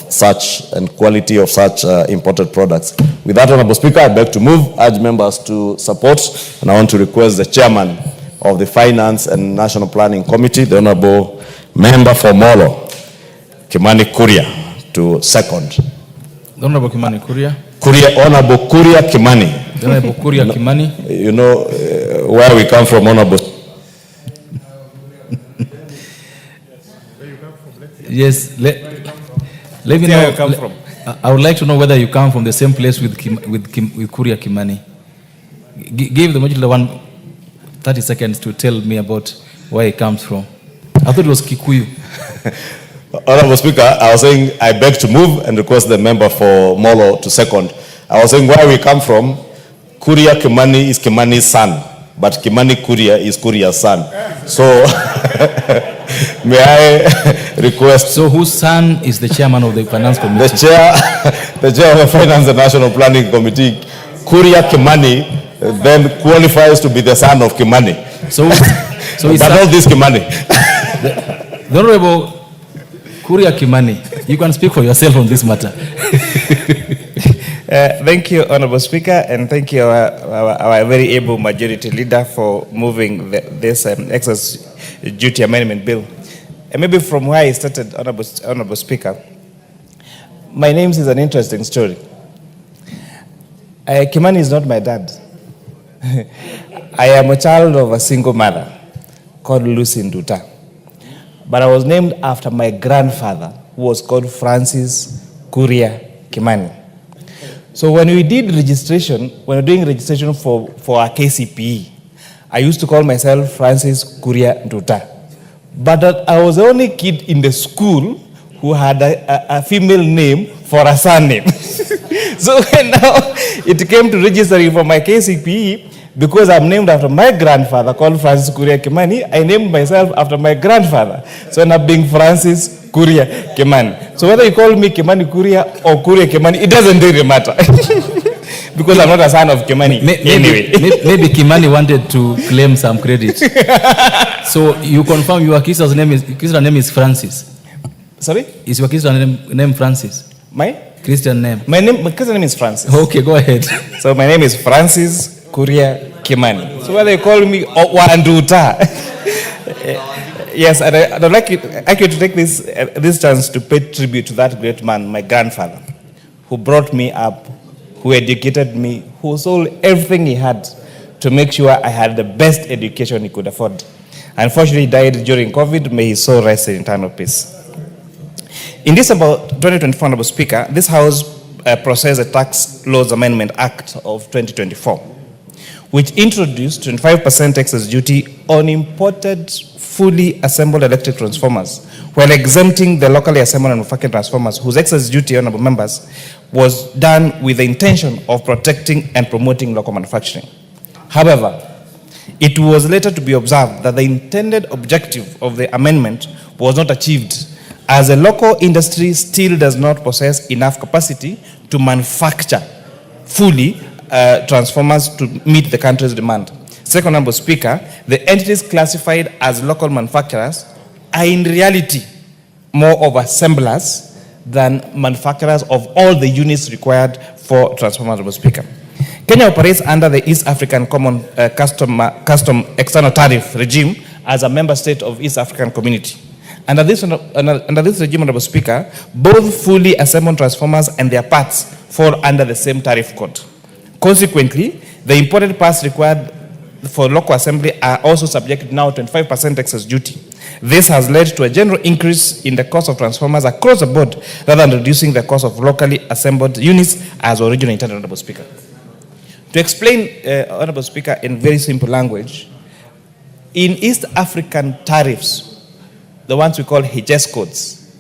such and quality of such imported products. With that, Honorable Speaker, I beg to move, urge members to support, and I want to request the chairman of the Finance and National Planning Committee, the Honorable Member for Molo, Kimani Kuria, to second. Honorable Kimani Kuria. Honorable Kuria Kimani. Honorable Kuria Kimani. You know where we come from, Honorable. Yes, let me know where you come from. I would like to know whether you come from the same place with Kuria Kimani. Give the majority 30 seconds to tell me about where he comes from. I thought it was Kikuyu. Honorable Speaker, I was saying I beg to move and request the member for Molo to second. I was saying where we come from, Kuria Kimani is Kimani's son, but Kimani Kuria is Kuria's son. So, may I request... So whose son is the chairman of the Finance Committee? The chair of the Finance and National Planning Committee, Kuria Kimani, then qualifies to be the son of Kimani. So but not this Kimani. The Honorable Kuria Kimani, you can speak for yourself on this matter. Thank you, Honorable Speaker, and thank you, our very able majority leader, for moving this excess duty amendment bill. And maybe from where I started, Honorable Speaker, my name is an interesting story. Kimani is not my dad. I am a child of a single mother called Lucy Nduta. But I was named after my grandfather, who was called Francis Kuria Kimani. So when we did registration, when we were doing registration for our KCPE, I used to call myself Francis Kuria Nduta. But I was the only kid in the school who had a female name for a surname. So when now it came to registering for my KCPE, because I'm named after my grandfather called Francis Kuria Kimani, I named myself after my grandfather. So I end up being Francis Kuria Kimani. So whether you call me Kimani Kuria or Kuria Kimani, it doesn't really matter. Because I'm not a son of Kimani. Maybe Kimani wanted to claim some credit. So you confirm your Christian's name is Francis? Sorry? Is your Christian name Francis? My Christian name? My Christian name is Francis. Okay, go ahead. So my name is Francis Kuria Kimani. So whether you call me Wanduta. Yes, and I'd like you to take this chance to pay tribute to that great man, my grandfather, who brought me up, who educated me, who sold everything he had to make sure I had the best education he could afford. Unfortunately, he died during COVID. May his soul rest in eternal peace. In December 2024, Honorable Speaker, this House processed the Tax Laws Amendment Act of 2024, which introduced 25% excess duty on imported fully assembled electric transformers, while exempting the locally assembled and manufactured transformers, whose excess duty, honorable members, was done with the intention of protecting and promoting local manufacturing. However, it was later to be observed that the intended objective of the amendment was not achieved, as the local industry still does not possess enough capacity to manufacture fully transformers to meet the country's demand. Second, Honorable Speaker, the entities classified as local manufacturers are in reality more of assemblers than manufacturers of all the units required for transformers, Honorable Speaker. Kenya operates under the East African Common Custom External Tariff regime as a member state of East African Community. Under this regime, Honorable Speaker, both fully assembled transformers and their parts fall under the same tariff code. Consequently, the imported parts required for local assembly are also subjected now to 25% excess duty. This has led to a general increase in the cost of transformers across the board, rather than reducing the cost of locally assembled units as originally intended, Honorable Speaker. To explain, Honorable Speaker, in very simple language, in East African tariffs, the ones we call HS codes,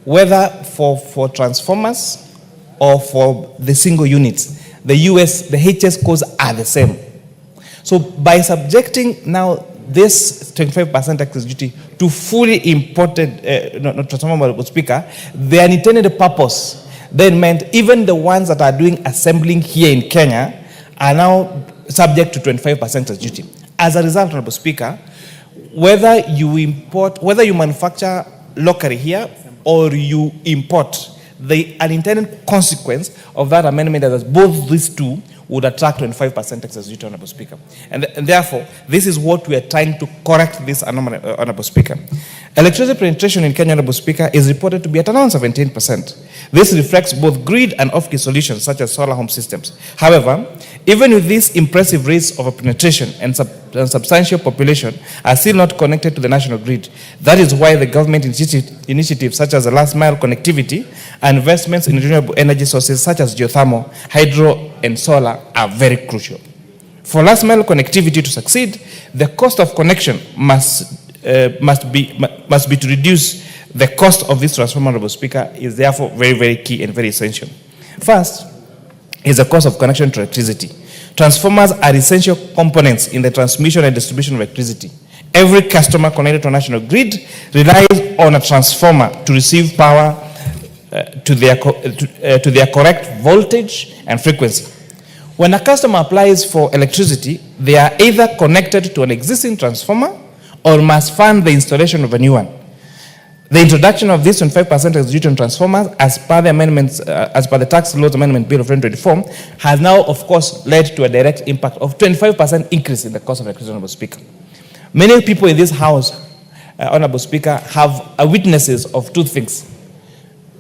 whether for transformers or for the single units, the HS codes are the same. So by subjecting now this 25% excess duty to fully imported transformer, Honorable Speaker, the unintended purpose then meant even the ones that are doing assembling here in Kenya are now subject to 25% excess duty. As a result, Honorable Speaker, whether you manufacture locally here or you import, the unintended consequence of that amendment is that both these two would attract 25% excess duty, Honorable Speaker. And therefore, this is what we are trying to correct this anomaly, Honorable Speaker. Electricity penetration in Kenya, Honorable Speaker, is reported to be at around 17%. This reflects both grid and off-grid solutions such as solar home systems. However, even with these impressive rates of penetration and substantial population are still not connected to the national grid. That is why the government initiatives such as the last mile connectivity and investments in renewable energy sources such as geothermal, hydro, and solar are very crucial. For last mile connectivity to succeed, the cost of connection must be to reduce the cost of this transformer, Honorable Speaker, is therefore very, very key and very essential. First is the cost of connection to electricity. Transformers are essential components in the transmission and distribution of electricity. Every customer connected to a national grid relies on a transformer to receive power to their correct voltage and frequency. When a customer applies for electricity, they are either connected to an existing transformer or must fund the installation of a new one. The introduction of this 25% duty on transformers, as per the amendments, as per the Tax Laws Amendment Bill of 2024, has now, of course, led to a direct impact of 25% increase in the cost of electricity, Honorable Speaker. Many people in this House, Honorable Speaker, have witnesses of two things.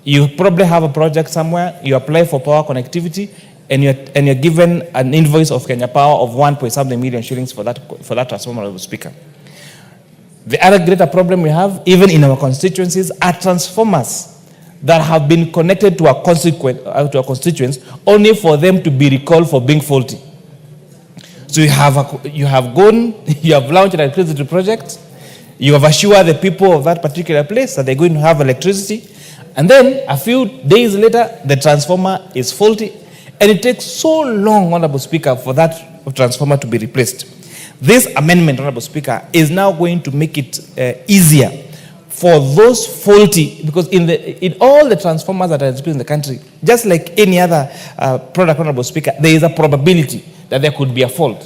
You probably have a project somewhere, you apply for power connectivity, and you're given an invoice of Kenya Power of 1.something million shillings for that transformer, Honorable Speaker. The other greater problem we have, even in our constituencies, are transformers that have been connected to our constituents only for them to be recalled for being faulty. So you have launched an electricity project, you have assured the people of that particular place that they're going to have electricity, and then a few days later, the transformer is faulty, and it takes so long, Honorable Speaker, for that transformer to be replaced. This amendment, Honorable Speaker, is now going to make it easier for those faulty, because in all the transformers that are in the country, just like any other product, Honorable Speaker, there is a probability that there could be a fault.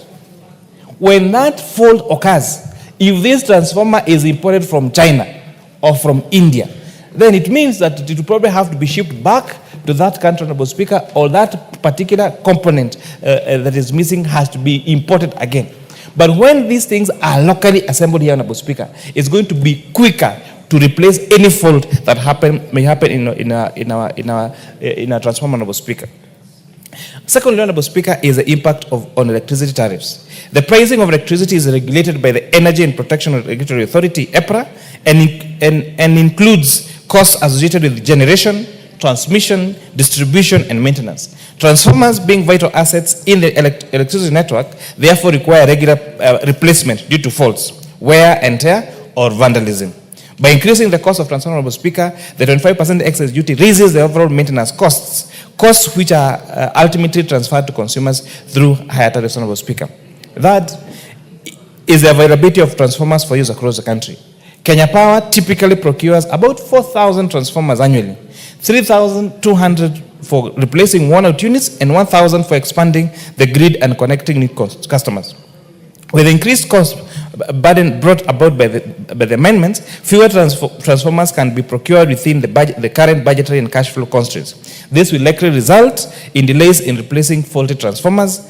When that fault occurs, if this transformer is imported from China or from India, then it means that it will probably have to be shipped back to that country, Honorable Speaker, or that particular component that is missing has to be imported again. But when these things are locally assembled here, Honorable Speaker, it's going to be quicker to replace any fault that may happen in our transformer, Honorable Speaker. Secondly, Honorable Speaker, is the impact on electricity tariffs. The pricing of electricity is regulated by the Energy and Protection Regulatory Authority, EPRA, and includes costs associated with generation, transmission, distribution, and maintenance. Transformers, being vital assets in the electricity network, therefore require regular replacement due to faults, wear and tear, or vandalism. By increasing the cost of transformer, Honorable Speaker, the 25% excess duty raises the overall maintenance costs which are ultimately transferred to consumers through higher tariffs, Honorable Speaker. That is the availability of transformers for use across the country. Kenya Power typically procures about 4,000 transformers annually, 3,200 for replacing worn-out units, and 1,000 for expanding the grid and connecting new customers. With increased cost burden brought about by the amendments, fewer transformers can be procured within the current budgetary and cash flow constraints. This will likely result in delays in replacing faulty transformers,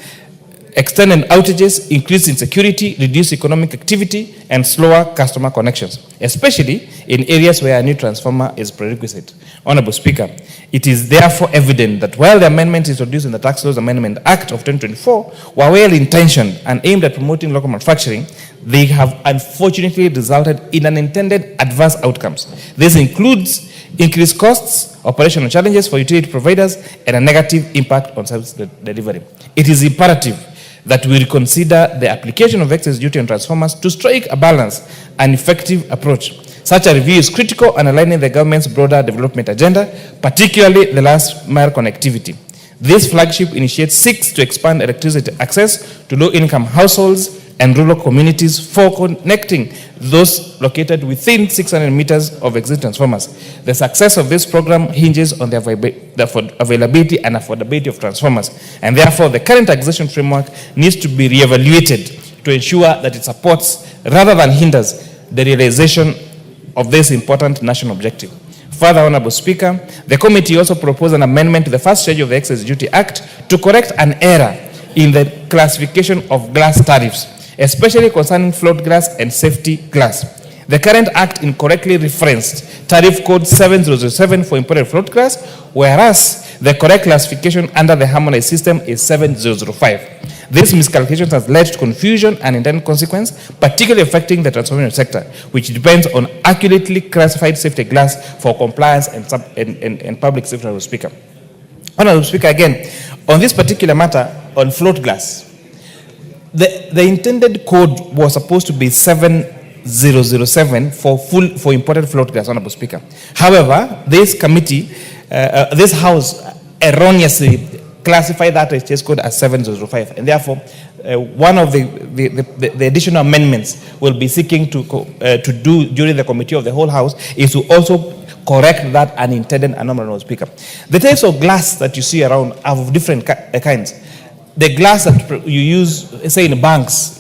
extended outages, increased insecurity, reduced economic activity, and slower customer connections, especially in areas where a new transformer is prerequisite. Honorable Speaker, it is therefore evident that while the amendments introduced in the Tax Laws Amendment Act of 2024 were well-intentioned and aimed at promoting local manufacturing, they have unfortunately resulted in unintended adverse outcomes. This includes increased costs, operational challenges for utility providers, and a negative impact on service delivery. It is imperative that we reconsider the application of excess duty on transformers to strike a balanced and effective approach. Such a review is critical in aligning the government's broader development agenda, particularly the last mile connectivity. This flagship initiative seeks to expand electricity access to low-income households and rural communities for connecting those located within 600 meters of existing transformers. The success of this program hinges on the availability and affordability of transformers, and therefore the current acquisition framework needs to be re-evaluated to ensure that it supports rather than hinders the realization of this important national objective. Further, Honorable Speaker, the committee also proposed an amendment to the first schedule of the Excise Duty Act to correct an error in the classification of glass tariffs, especially concerning float glass and safety glass. The current act incorrectly referenced tariff code 7007 for imported float glass, whereas the correct classification under the harmonized system is 7005. This miscalculation has led to confusion and intended consequence, particularly affecting the transportation sector, which depends on accurately classified safety glass for compliance and public safety. Honorable Speaker. Honorable Speaker, again, on this particular matter, on float glass, the intended code was supposed to be 7007 for imported float glass, Honorable Speaker. However, this committee, this House erroneously classified that exchange code as 7005, and therefore one of the additional amendments we'll be seeking to do during the committee of the whole House is to also correct that unintended anomaly, Honorable Speaker. The types of glass that you see around are of different kinds. The glass that you use, say in banks,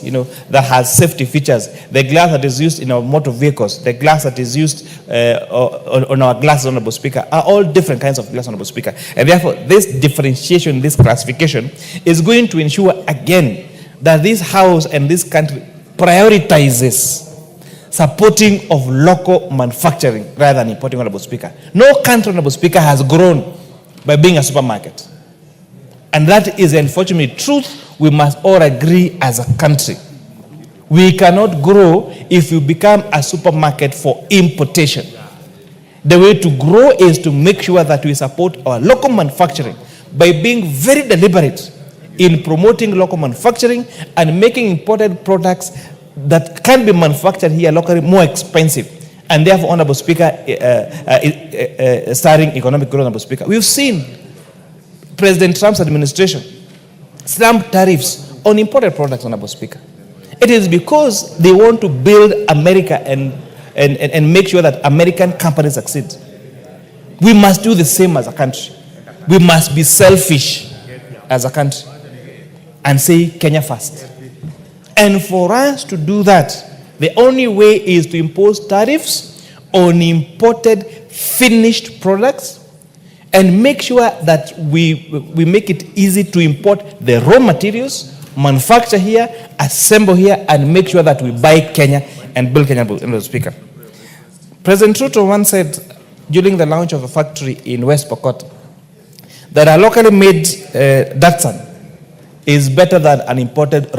that has safety features, the glass that is used in our motor vehicles, the glass that is used on our glasses, Honorable Speaker, are all different kinds of glass, Honorable Speaker. And therefore, this differentiation, this classification is going to ensure, again, that this House and this country prioritizes supporting of local manufacturing rather than importing, Honorable Speaker. No country, Honorable Speaker, has grown by being a supermarket. And that is unfortunately truth we must all agree as a country. We cannot grow if we become a supermarket for importation. The way to grow is to make sure that we support our local manufacturing by being very deliberate in promoting local manufacturing and making imported products that can be manufactured here locally more expensive. And therefore, Honorable Speaker, starting economic growth, Honorable Speaker. We've seen President Trump's administration slammed tariffs on imported products, Honorable Speaker. It is because they want to build America and make sure that American companies succeed. We must do the same as a country. We must be selfish as a country and say Kenya first. And for us to do that, the only way is to impose tariffs on imported finished products and make sure that we make it easy to import the raw materials, manufacture here, assemble here, and make sure that we buy Kenya and build Kenya, Honorable Speaker. President Ruto once said during the launch of a factory in West Pokot that a locally made Datsun is better than an imported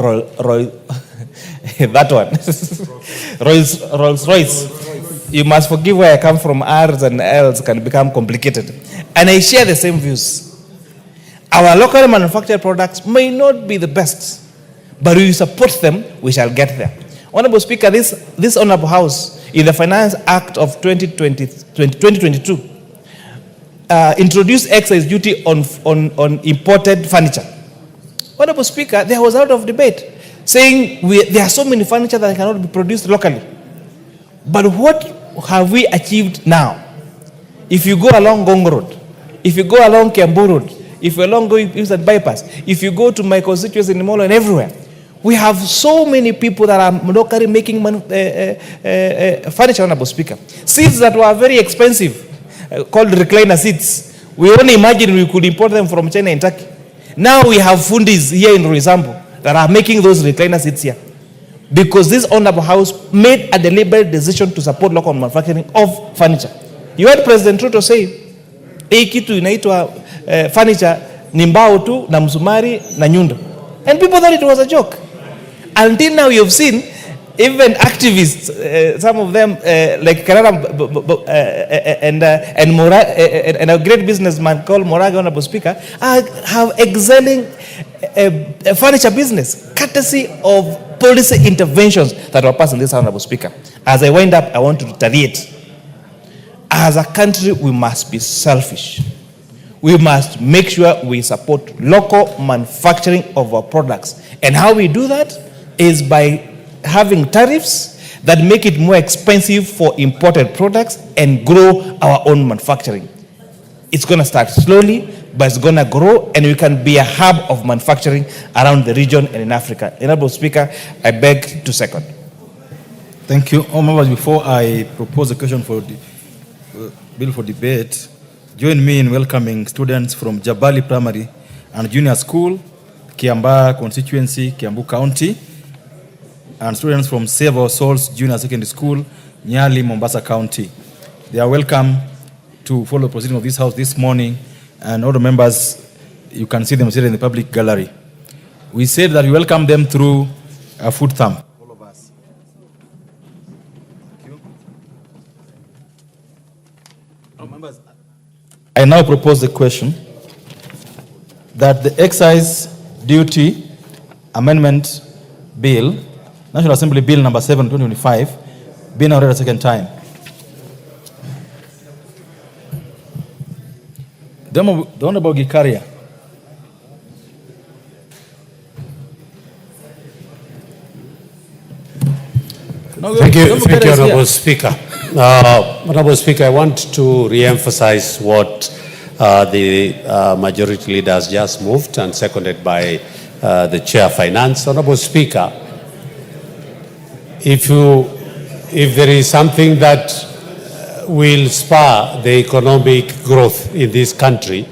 Rolls-Royce. You must forgive where I come from. R's and L's can become complicated. And I share the same views. Our locally manufactured products may not be the best, but we support them, we shall get there. Honorable Speaker, this Honorable House, in the Finance Act of 2022, introduced excise duty on imported furniture. Honorable Speaker, there was a lot of debate saying there are so many furniture that cannot be produced locally. But what have we achieved now? If you go along Gong Road, if you go along Kiambu Road, if you along go use that bypass, if you go to my constituency in Molo and everywhere, we have so many people that are locally making furniture, Honorable Speaker. Seats that were very expensive, called recliner seats. We only imagine we could import them from China and Turkey. Now we have fundis here in Roysambu that are making those recliner seats here. Because this Honorable House made a deliberate decision to support local manufacturing of furniture. You heard President Ruto say, hii kitu inaitwa furniture ni mbao tu na msumari na nyundo. And people thought it was a joke. Until now you've seen even activists, some of them like Karara and a great businessman called Moraga, Honorable Speaker, have excelling furniture business, courtesy of policy interventions that were passed in this Honorable Speaker. As I wind up, I want to reiterate. As a country, we must be selfish. We must make sure we support local manufacturing of our products. And how we do that is by having tariffs that make it more expensive for imported products and grow our own manufacturing. It's going to start slowly, but it's going to grow, and we can be a hub of manufacturing around the region and in Africa. Honorable Speaker, I beg to second. Thank you. Honorable, before I propose a question for the bill for debate, join me in welcoming students from Jabali Primary and Junior School, Kiambaa constituency, Kiambu County, and students from Save Our Souls Junior Secondary School, Nyali, Mombasa County. They are welcome to follow the proceedings of this house this morning, and all the members, you can see them seated in the public gallery. We said that we welcome them through a foot thumb. All of us. Members, I now propose the question that the Excise Duty Amendment Bill, National Assembly Bill number 7, 2025, be now read a second time. The Honorable Gikaria. Thank you, Honorable Speaker. Honorable Speaker, I want to re-emphasize what the majority leaders just moved and seconded by the Chair of Finance. Honorable Speaker, if there is something that will spur the economic growth in this country,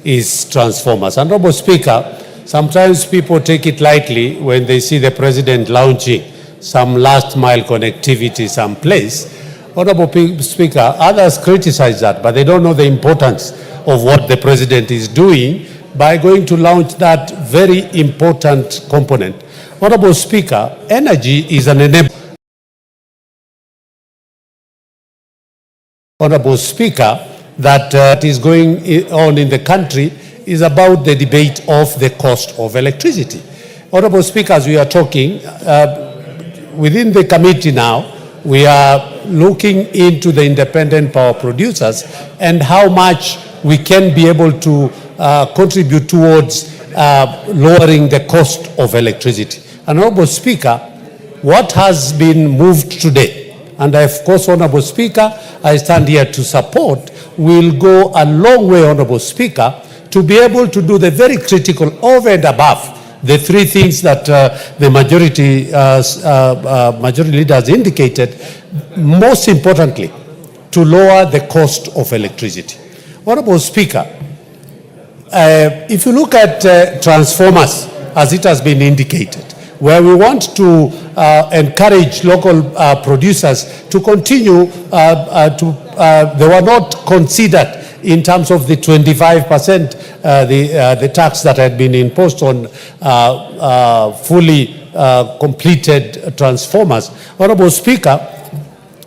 is transformers. Honorable Speaker, sometimes people take it lightly when they see the President launching some last mile connectivity someplace. Honorable Speaker, others criticize that, but they don't know the importance of what the President is doing by going to launch that very important component. Honorable Speaker, energy is an enabler. Honorable Speaker, that is going on in the country is about the debate of the cost of electricity. Honorable Speaker, as we are talking, within the committee now, we are looking into the independent power producers and how much we can be able to contribute towards lowering the cost of electricity. Honorable Speaker, what has been moved today, and of course, Honorable Speaker, I stand here to support, will go a long way, Honorable Speaker, to be able to do the very critical over and above the three things that the majority leaders indicated, most importantly, to lower the cost of electricity. Honorable Speaker, if you look at transformers, as it has been indicated, where we want to encourage local producers to continue they were not considered in terms of the 25%, the tax that had been imposed on fully completed transformers. Honorable Speaker,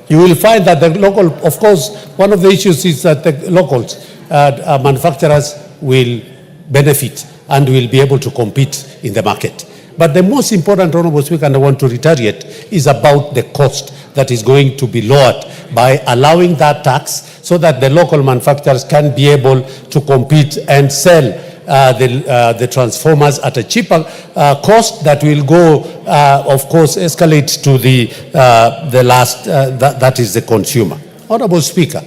you will find that the local, of course, one of the issues is that the locals, manufacturers will benefit and will be able to compete in the market. But the most important, Honorable Speaker, and I want to reiterate, is about the cost that is going to be lowered by allowing that tax so that the local manufacturers can be able to compete and sell the transformers at a cheaper cost that will go, of course, escalate to the last, that is the consumer. Honorable Speaker,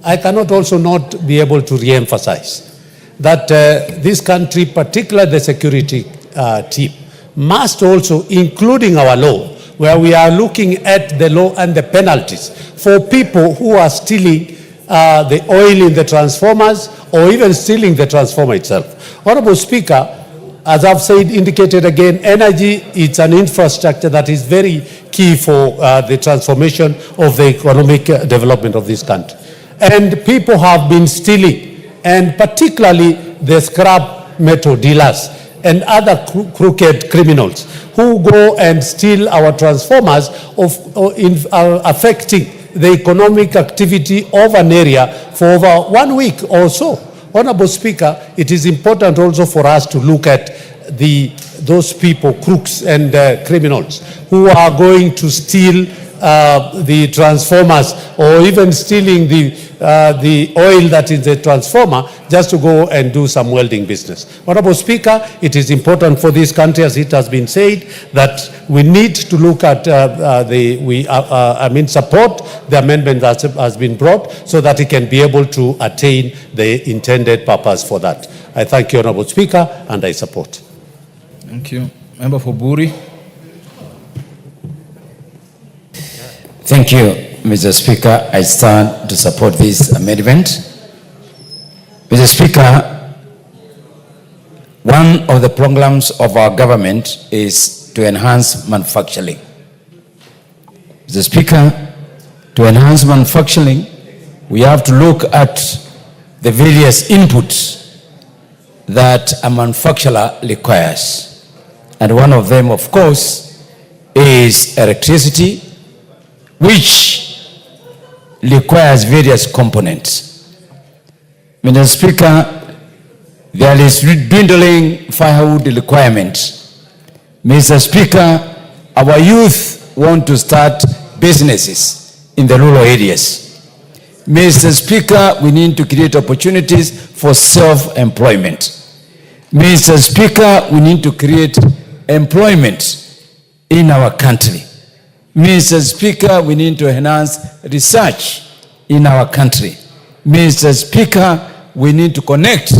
I cannot also not be able to re-emphasize that this country, particularly the security team, must also, including our law, where we are looking at the law and the penalties for people who are stealing the oil in the transformers or even stealing the transformer itself. Honorable Speaker, as I've said, indicated again, energy is an infrastructure that is very key for the transformation of the economic development of this country. And people have been stealing, and particularly the scrap metal dealers and other crooked criminals who go and steal our transformers, affecting the economic activity of an area for over 1 week or so. Honorable Speaker, it is important also for us to look at those people, crooks and criminals, who are going to steal the transformers or even stealing the oil that is the transformer just to go and do some welding business. Honorable Speaker, it is important for this country, as it has been said, that we need to look at support the amendment that has been brought so that it can be able to attain the intended purpose for that. I thank you, Honorable Speaker, and I support. Thank you. Member for Buri. Thank you. Mr. Speaker, I stand to support this amendment. Mr. Speaker, one of the programs of our government is to enhance manufacturing. Mr. Speaker, to enhance manufacturing, we have to look at the various inputs that a manufacturer requires. And one of them, of course, is electricity, which requires various components. Mr. Speaker, there is dwindling firewood requirement. Mr. Speaker, our youth want to start businesses in the rural areas. Mr. Speaker, we need to create opportunities for self-employment. Mr. Speaker, we need to create employment in our country. Mr. Speaker, we need to enhance research in our country. Mr. Speaker, we need to connect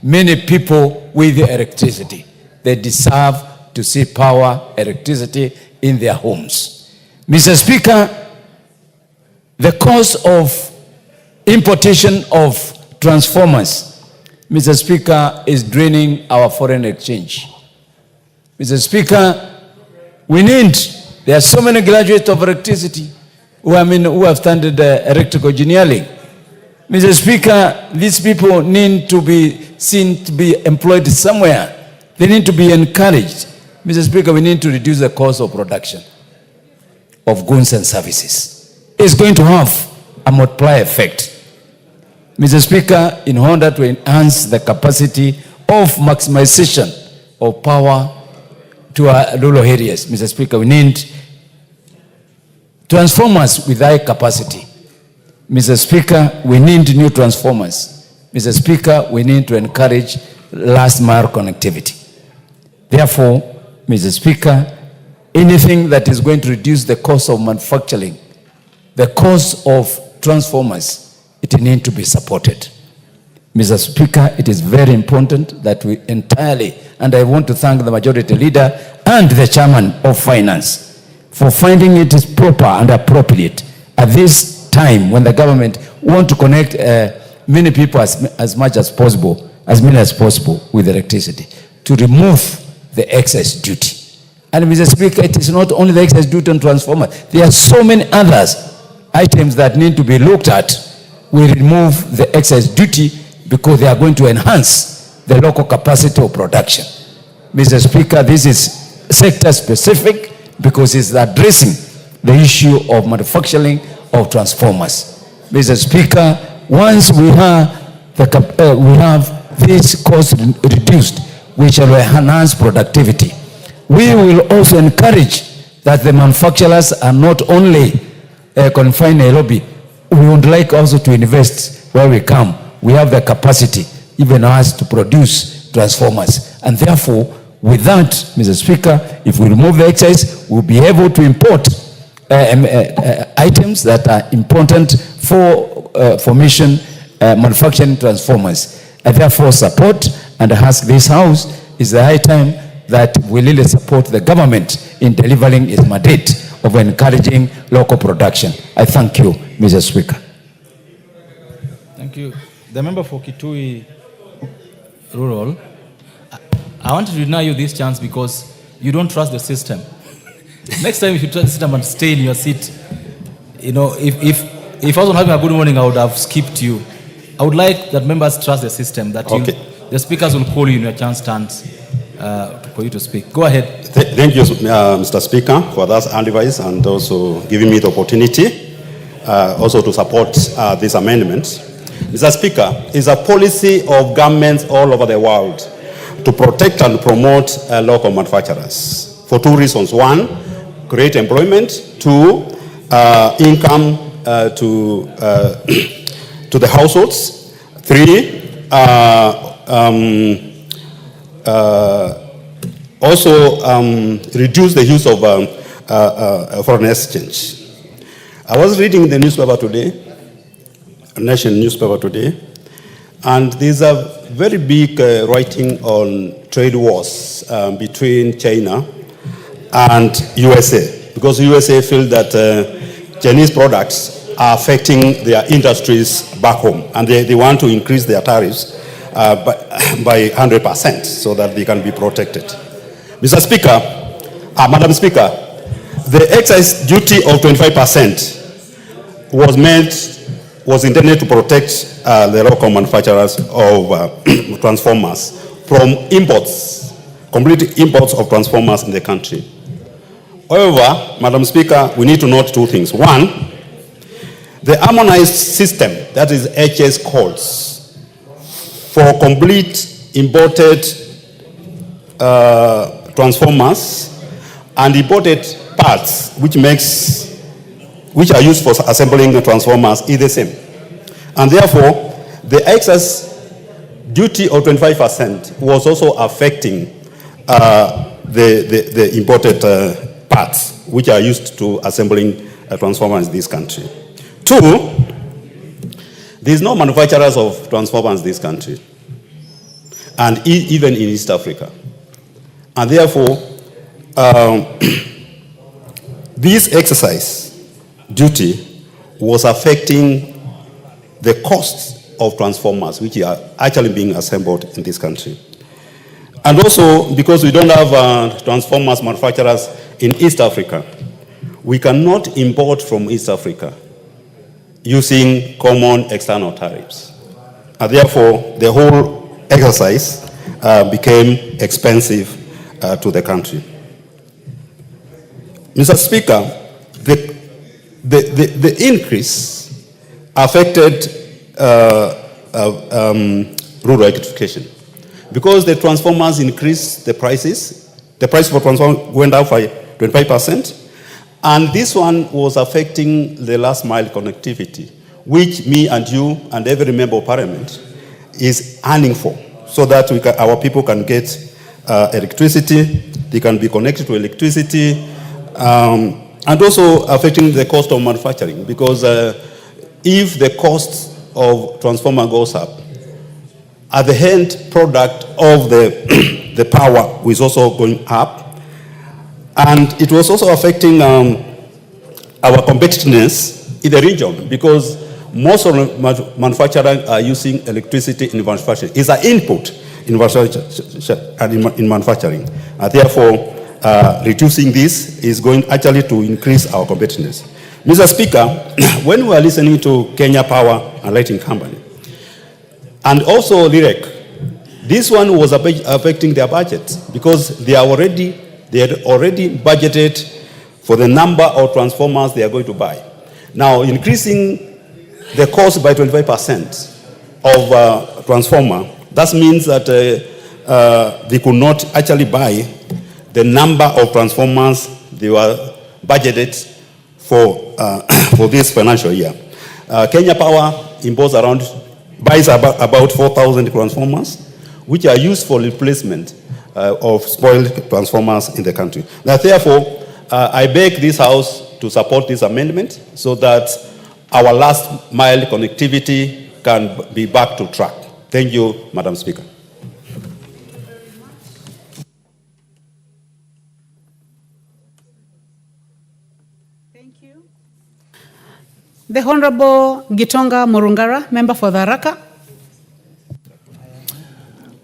many people with electricity. They deserve to see power, electricity in their homes. Mr. Speaker, the cost of importation of transformers, Mr. Speaker, is draining our foreign exchange. Mr. Speaker, there are so many graduates of electricity who have studied electrical engineering. Mr. Speaker, these people need to be seen to be employed somewhere. They need to be encouraged. Mr. Speaker, we need to reduce the cost of production of goods and services. It's going to have a multiplier effect. Mr. Speaker, in order to enhance the capacity of maximization of power to our rural areas, Mr. Speaker, we need transformers with high capacity. Mr. Speaker, we need new transformers. Mr. Speaker, we need to encourage last mile connectivity. Therefore, Mr. Speaker, anything that is going to reduce the cost of manufacturing, the cost of transformers, it needs to be supported. Mr. Speaker, it is very important that we entirely, and I want to thank the majority leader and the chairman of finance for finding it is proper and appropriate at this time when the government want to connect many people as much as possible, as many as possible with electricity, to remove the excess duty. And Mr. Speaker, it is not only the excess duty on transformers. There are so many others items that need to be looked at. We remove the excess duty because they are going to enhance the local capacity of production. Mr. Speaker, this is sector specific because it's addressing the issue of manufacturing of transformers. Mr. Speaker, once we have this cost reduced, we shall enhance productivity. We will also encourage that the manufacturers are not only confined in Nairobi. We would like also to invest where we come. We have the capacity, even us, to produce transformers. And therefore, with that, Mr. Speaker, if we remove the excess, we'll be able to import items that are important for mission manufacturing transformers. I therefore support and ask this House, is the high time that we really support the government in delivering its mandate of encouraging local production. I thank you, Mr. Speaker. Thank you. The member for Kitui Rural, I want to deny you this chance because you don't trust the system. Next time you should trust the system and stay in your seat. You know, if I wasn't having a good morning, I would have skipped you. I would like that members trust the system, that the speakers will call you in your chance stands for you to speak. Go ahead. Thank you, Mr. Speaker, for that advice and also giving me the opportunity also to support this amendment. Mr. Speaker, it's a policy of governments all over the world to protect and promote local manufacturers for two reasons. 1, create employment. 2, income to the households. 3, also reduce the use of foreign exchange. I was reading the newspaper today, Nation newspaper today, and there's a very big writing on trade wars between China and USA, because USA feel that Chinese products are affecting their industries back home, and they want to increase their tariffs by 100% so that they can be protected. Mr. Speaker, Madam Speaker, the excise duty of 25% was intended to protect the local manufacturers of transformers from imports, complete imports of transformers in the country. However, Madam Speaker, we need to note two things. One, the harmonized system, that is HS codes, for complete imported transformers and imported parts which are used for assembling the transformers is the same. And therefore, the excess duty of 25% was also affecting the imported parts which are used to assembling transformers in this country. Two, there is no manufacturers of transformers in this country, and even in East Africa. And therefore, this exercise duty was affecting the costs of transformers which are actually being assembled in this country. And also, because we don't have transformers manufacturers in East Africa, we cannot import from East Africa using common external tariffs. And therefore, the whole exercise became expensive to the country. Mr. Speaker, the increase affected rural electrification because the transformers increased the prices. The price for transformers went up by 25%, and this one was affecting the last mile connectivity, which me and you and every member of parliament is earning for, so that our people can get electricity, they can be connected to electricity, and also affecting the cost of manufacturing, because if the cost of transformer goes up, at the end product of the power is also going up, and it was also affecting our competitiveness in the region, because most of the manufacturers are using electricity in manufacturing. It's an input in manufacturing. Therefore, reducing this is going actually to increase our competitiveness. Mr. Speaker, when we are listening to Kenya Power and Lighting Company, and also LIREC, this one was affecting their budget because they had already budgeted for the number of transformers they are going to buy. Now, increasing the cost by 25% of transformer, that means that they could not actually buy the number of transformers they were budgeted for this financial year. Kenya Power buys about 4,000 transformers, which are used for replacement of spoiled transformers in the country. Now, therefore, I beg this House to support this amendment so that our last mile connectivity can be back to track. Thank you, Madam Speaker. Thank you. The Honorable Gitonga Murungara, member for Tharaka.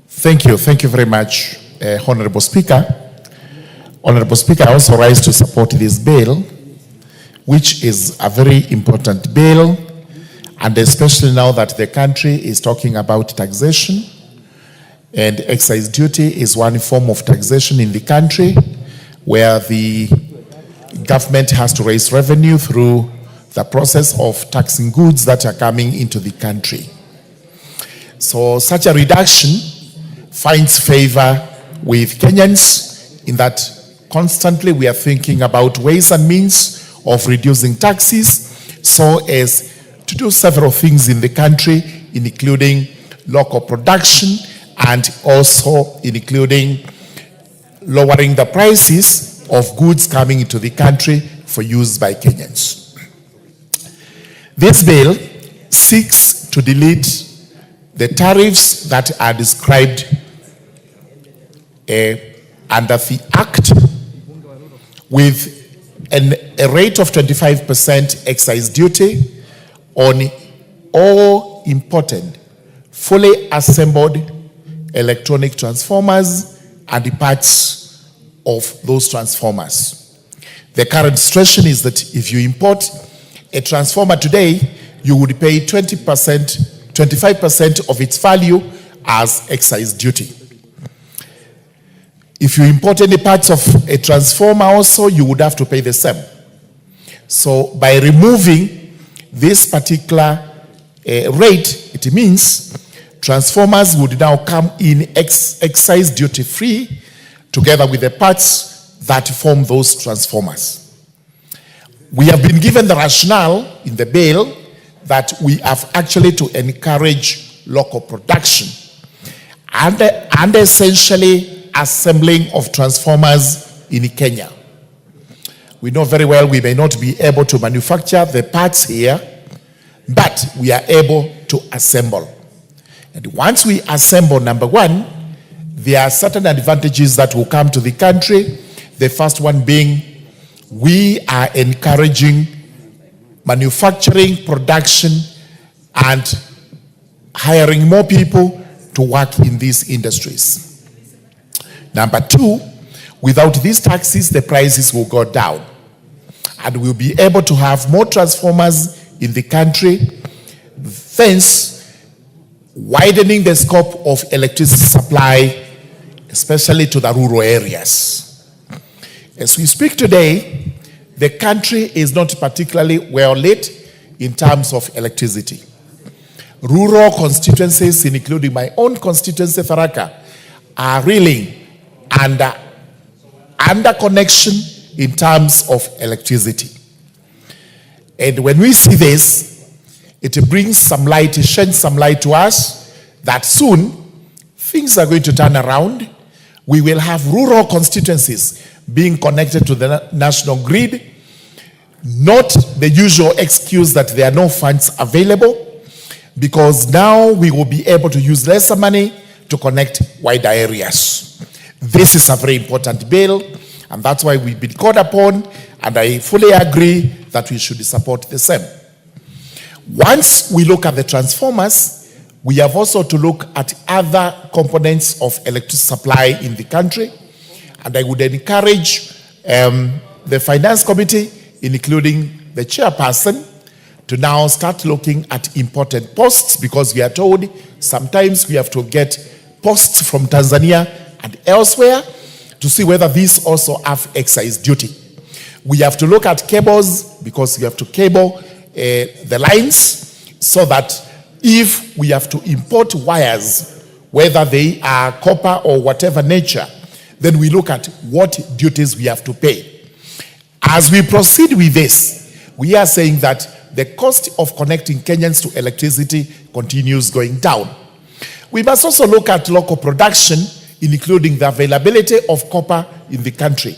Thank you very much, Honorable Speaker. Honorable Speaker, I also rise to support this bill, which is a very important bill, and especially now that the country is talking about taxation, and excise duty is one form of taxation in the country where the government has to raise revenue through the process of taxing goods that are coming into the country. So such a reduction finds favor with Kenyans in that constantly we are thinking about ways and means of reducing taxes so as to do several things in the country, including local production and also including lowering the prices of goods coming into the country for use by Kenyans. This bill seeks to delete the tariffs that are described under the Act with an a rate of 25% excise duty on all imported, fully assembled electronic transformers and the parts of those transformers. The current situation is that if you import a transformer today, you would pay 25% of its value as excise duty. If you import any parts of a transformer also, you would have to pay the same. So by removing this particular rate, it means transformers would now come in excise duty free together with the parts that form those transformers. We have been given the rationale in the bill that we have actually to encourage local production and essentially assembling of transformers in Kenya. We know very well we may not be able to manufacture the parts here, but we are able to assemble. And once we assemble, number one, there are certain advantages that will come to the country. The first one being we are encouraging manufacturing, production, and hiring more people to work in these industries. Number two, without these taxes, the prices will go down. And we'll be able to have more transformers in the country, thence widening the scope of electricity supply, especially to the rural areas. As we speak today, the country is not particularly well lit in terms of electricity. Rural constituencies, including my own constituency, Tharaka, are reeling under connection in terms of electricity. And when we see this, it brings some light, it shines some light to us that soon things are going to turn around. We will have rural constituencies being connected to the national grid, not the usual excuse that there are no funds available, because now we will be able to use lesser money to connect wider areas. This is a very important bill, and that's why we've been called upon, and I fully agree that we should support the same. Once we look at the transformers, we have also to look at other components of electricity supply in the country, and I would encourage the Finance Committee, including the chairperson, to now start looking at imported posts, because we are told sometimes we have to get posts from Tanzania and elsewhere to see whether these also have excise duty. We have to look at cables, because we have to cable the lines, so that if we have to import wires, whether they are copper or whatever nature, then we look at what duties we have to pay. As we proceed with this, we are saying that the cost of connecting Kenyans to electricity continues going down. We must also look at local production, including the availability of copper in the country.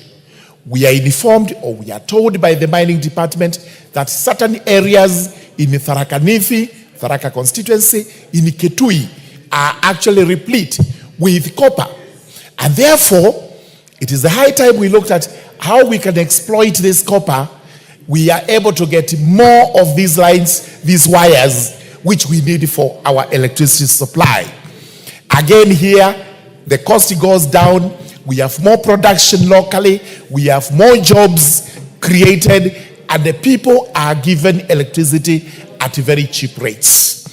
We are informed, or we are told by the mining department, that certain areas in the Tharaka constituency, in Kitui, are actually replete with copper. And therefore, it is the high time we looked at how we can exploit this copper. We are able to get more of these lines, these wires, which we need for our electricity supply. Again here, the cost goes down. We have more production locally. We have more jobs created, and the people are given electricity at very cheap rates.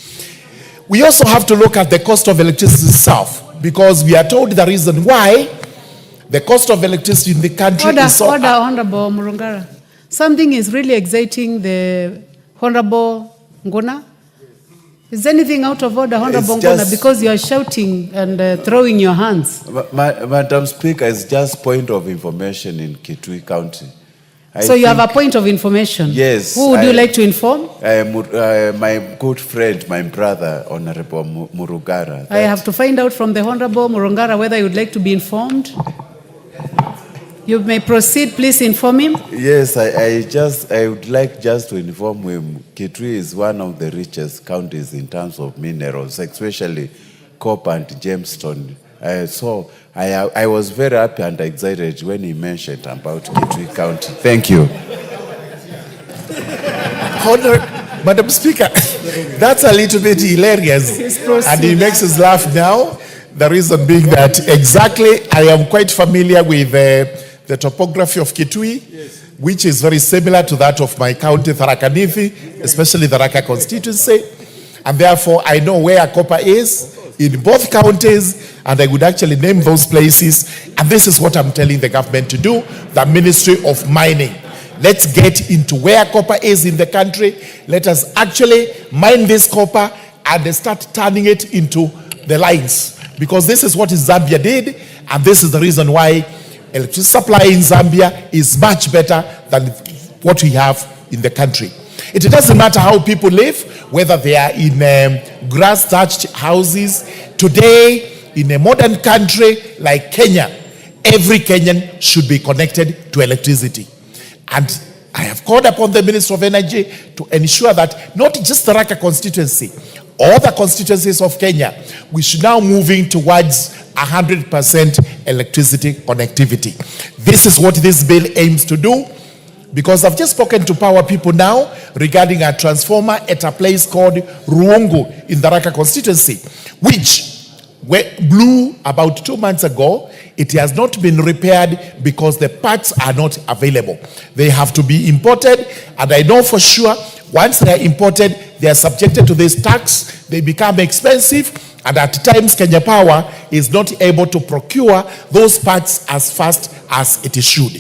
We also have to look at the cost of electricity itself, because we are told the reason why the cost of electricity in the country is so... Order, Honorable Murungara. Something is really exciting the Honorable Nguna. Is anything out of order, Honorable Nguna, because you are shouting and throwing your hands? Madam Speaker, it's just point of information in Kitui County. So you have a point of information? Yes. Who would you like to inform? My good friend, my brother, Honorable Murungara. I have to find out from the Honorable Murungara whether you would like to be informed. You may proceed, please inform him. Yes, I would like just to inform him, Kitui is one of the richest counties in terms of minerals, especially copper and gemstone. So I was very happy and excited when he mentioned about Kitui County. Thank you. Madam Speaker, that's a little bit hilarious. And he makes us laugh now. The reason being that exactly, I am quite familiar with the topography of Kitui, which is very similar to that of my county, Tharaka Nithi, especially the Tharaka constituency. And therefore, I know where copper is in both counties, and I would actually name those places. And this is what I'm telling the government to do, the Ministry of Mining. Let's get into where copper is in the country. Let us actually mine this copper and start turning it into the lines. Because this is what Zambia did, and this is the reason why electricity supply in Zambia is much better than what we have in the country. It doesn't matter how people live, whether they are in grass-thatched houses. Today, in a modern country like Kenya, every Kenyan should be connected to electricity. And I have called upon the Minister of Energy to ensure that not just the Tharaka constituency, all the constituencies of Kenya, we should now moving towards 100% electricity connectivity. This is what this bill aims to do, because I've just spoken to power people now regarding a transformer at a place called Ruungu in the Tharaka constituency, which blew about 2 months ago. It has not been repaired because the parts are not available. They have to be imported, and I know for sure once they are imported, they are subjected to this tax. They become expensive, and at times Kenya Power is not able to procure those parts as fast as it should.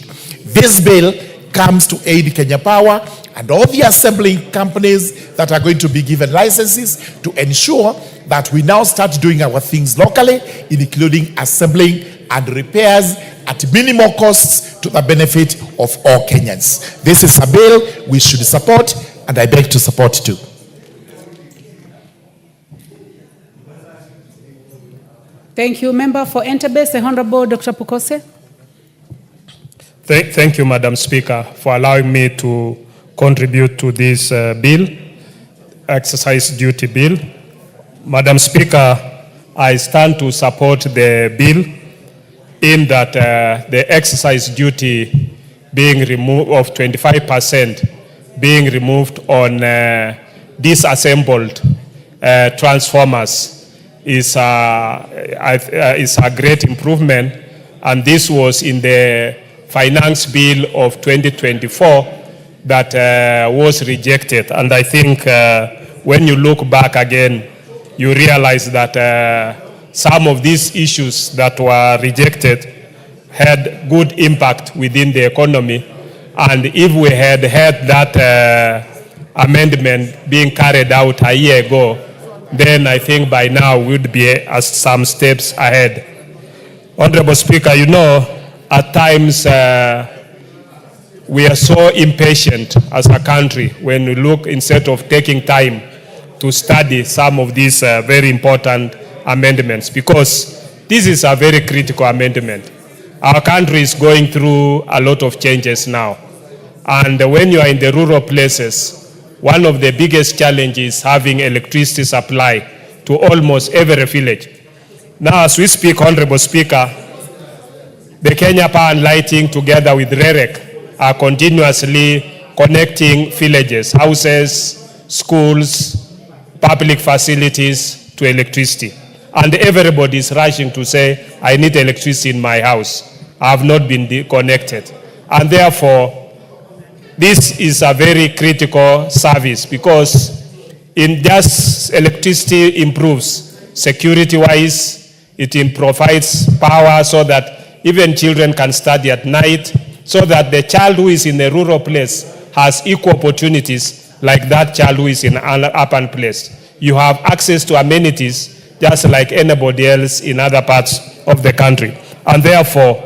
This bill comes to aid Kenya Power and all the assembling companies that are going to be given licenses to ensure that we now start doing our things locally, including assembling and repairs at minimal costs to the benefit of all Kenyans. This is a bill we should support, and I beg to support too. Thank you. Member for Entebbe, the Honorable Dr. Pukose. Thank you, Madam Speaker, for allowing me to contribute to this bill, exercise duty bill. Madam Speaker, I stand to support the bill in that the exercise duty being removed of 25% being removed on disassembled transformers is a great improvement, and this was in the finance bill of 2024 that was rejected. And I think when you look back again, you realize that some of these issues that were rejected had good impact within the economy. And if we had had that amendment being carried out a year ago, then I think by now we would be some steps ahead. Honorable Speaker, you know, at times we are so impatient as a country when we look, instead of taking time to study some of these very important amendments, because this is a very critical amendment. Our country is going through a lot of changes now. And when you are in the rural places, one of the biggest challenges is having electricity supply to almost every village. Now, as we speak, Honorable Speaker, the Kenya Power and Lighting together with REREC are continuously connecting villages, houses, schools, public facilities to electricity. And everybody is rushing to say, I need electricity in my house. I have not been connected. And therefore, this is a very critical service, because in just electricity improves security-wise, it provides power so that even children can study at night, so that the child who is in a rural place has equal opportunities like that child who is in an urban place. You have access to amenities just like anybody else in other parts of the country. And therefore,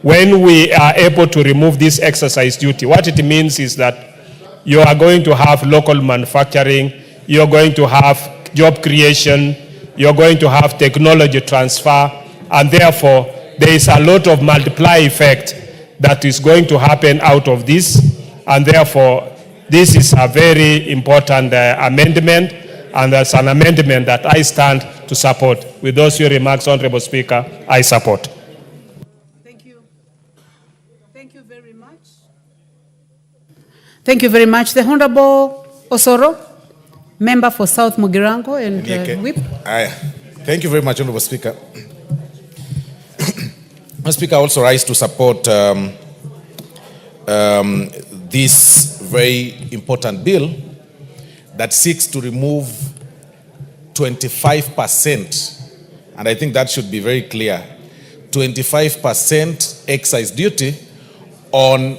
when we are able to remove this exercise duty, what it means is that you are going to have local manufacturing, you're going to have job creation, you're going to have technology transfer, and therefore there is a lot of multiply effect that is going to happen out of this, and therefore this is a very important amendment, and that's an amendment that I stand to support. With those few remarks, Honorable Speaker, I support. Thank you. Thank you very much. Thank you very much. The Honorable Osoro, member for South Mugirango and Whip. Thank you very much, Honorable Speaker. Mr. Speaker, I also rise to support this very important bill that seeks to remove 25%, and I think that should be very clear, 25% excise duty on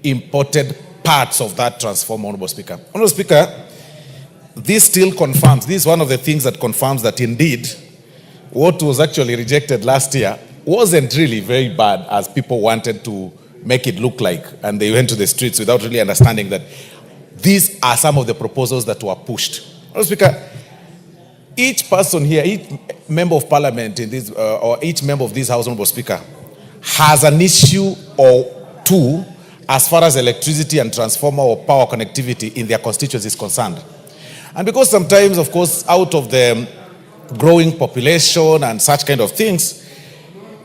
imported parts of that transformer, Honorable Speaker. Honorable Speaker, this still confirms, this is one of the things that confirms that indeed what was actually rejected last year wasn't really very bad as people wanted to make it look like, and they went to the streets without really understanding that these are some of the proposals that were pushed. Honorable Speaker, each person here, each member of parliament in this, or each member of this House, Honorable Speaker, has an issue or two as far as electricity and transformer or power connectivity in their constituency is concerned. And because sometimes, of course, out of the growing population and such kind of things,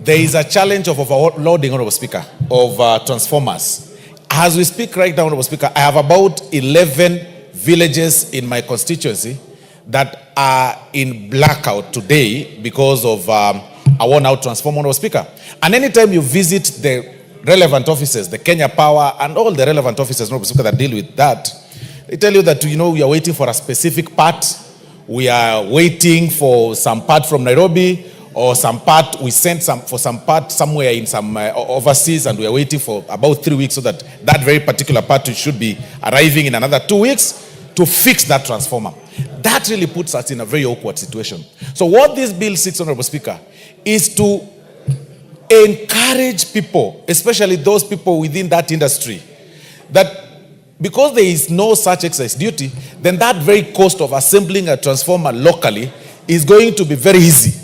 there is a challenge of overloading, Honorable Speaker, of transformers. As we speak right now, Honorable Speaker, I have about 11 villages in my constituency that are in blackout today because of a worn-out transformer, Honorable Speaker. And anytime you visit the relevant offices, the Kenya Power and all the relevant offices, Honorable Speaker, that deal with that, they tell you that, we are waiting for a specific part. We are waiting for some part from Nairobi, or some part, we sent for some part somewhere in some overseas, and we are waiting for about 3 weeks so that that very particular part should be arriving in another 2 weeks to fix that transformer. That really puts us in a very awkward situation. So what this bill seeks, Honorable Speaker, is to encourage people, especially those people within that industry, that because there is no such excise duty, then that very cost of assembling a transformer locally is going to be very easy.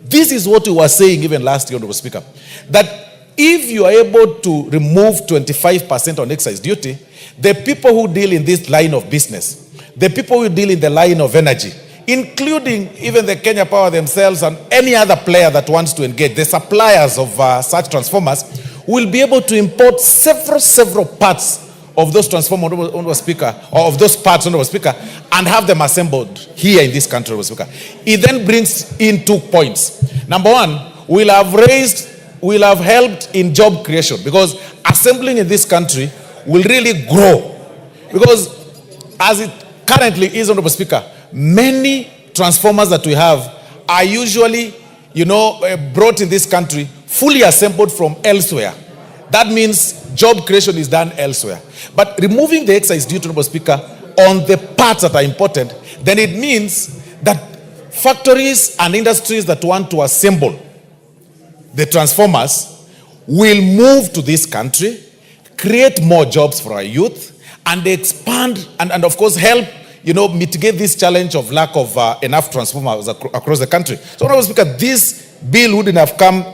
This is what we were saying even last year, Honorable Speaker, that if you are able to remove 25% on excise duty, the people who deal in this line of business, the people who deal in the line of energy, including even the Kenya Power themselves and any other player that wants to engage, the suppliers of such transformers, will be able to import several parts of those transformers, Honorable Speaker, or of those parts, Honorable Speaker, and have them assembled here in this country, Honorable Speaker. It then brings in 2 points. Number one, we'll have helped in job creation, because assembling in this country will really grow. Because as it currently is, Honorable Speaker, many transformers that we have are usually, brought in this country fully assembled from elsewhere. That means job creation is done elsewhere. But removing the excise duty, Honorable Speaker, on the parts that are important, then it means that factories and industries that want to assemble the transformers will move to this country, create more jobs for our youth, and expand and of course help mitigate this challenge of lack of enough transformers across the country. So, Honorable Speaker, this bill wouldn't have come.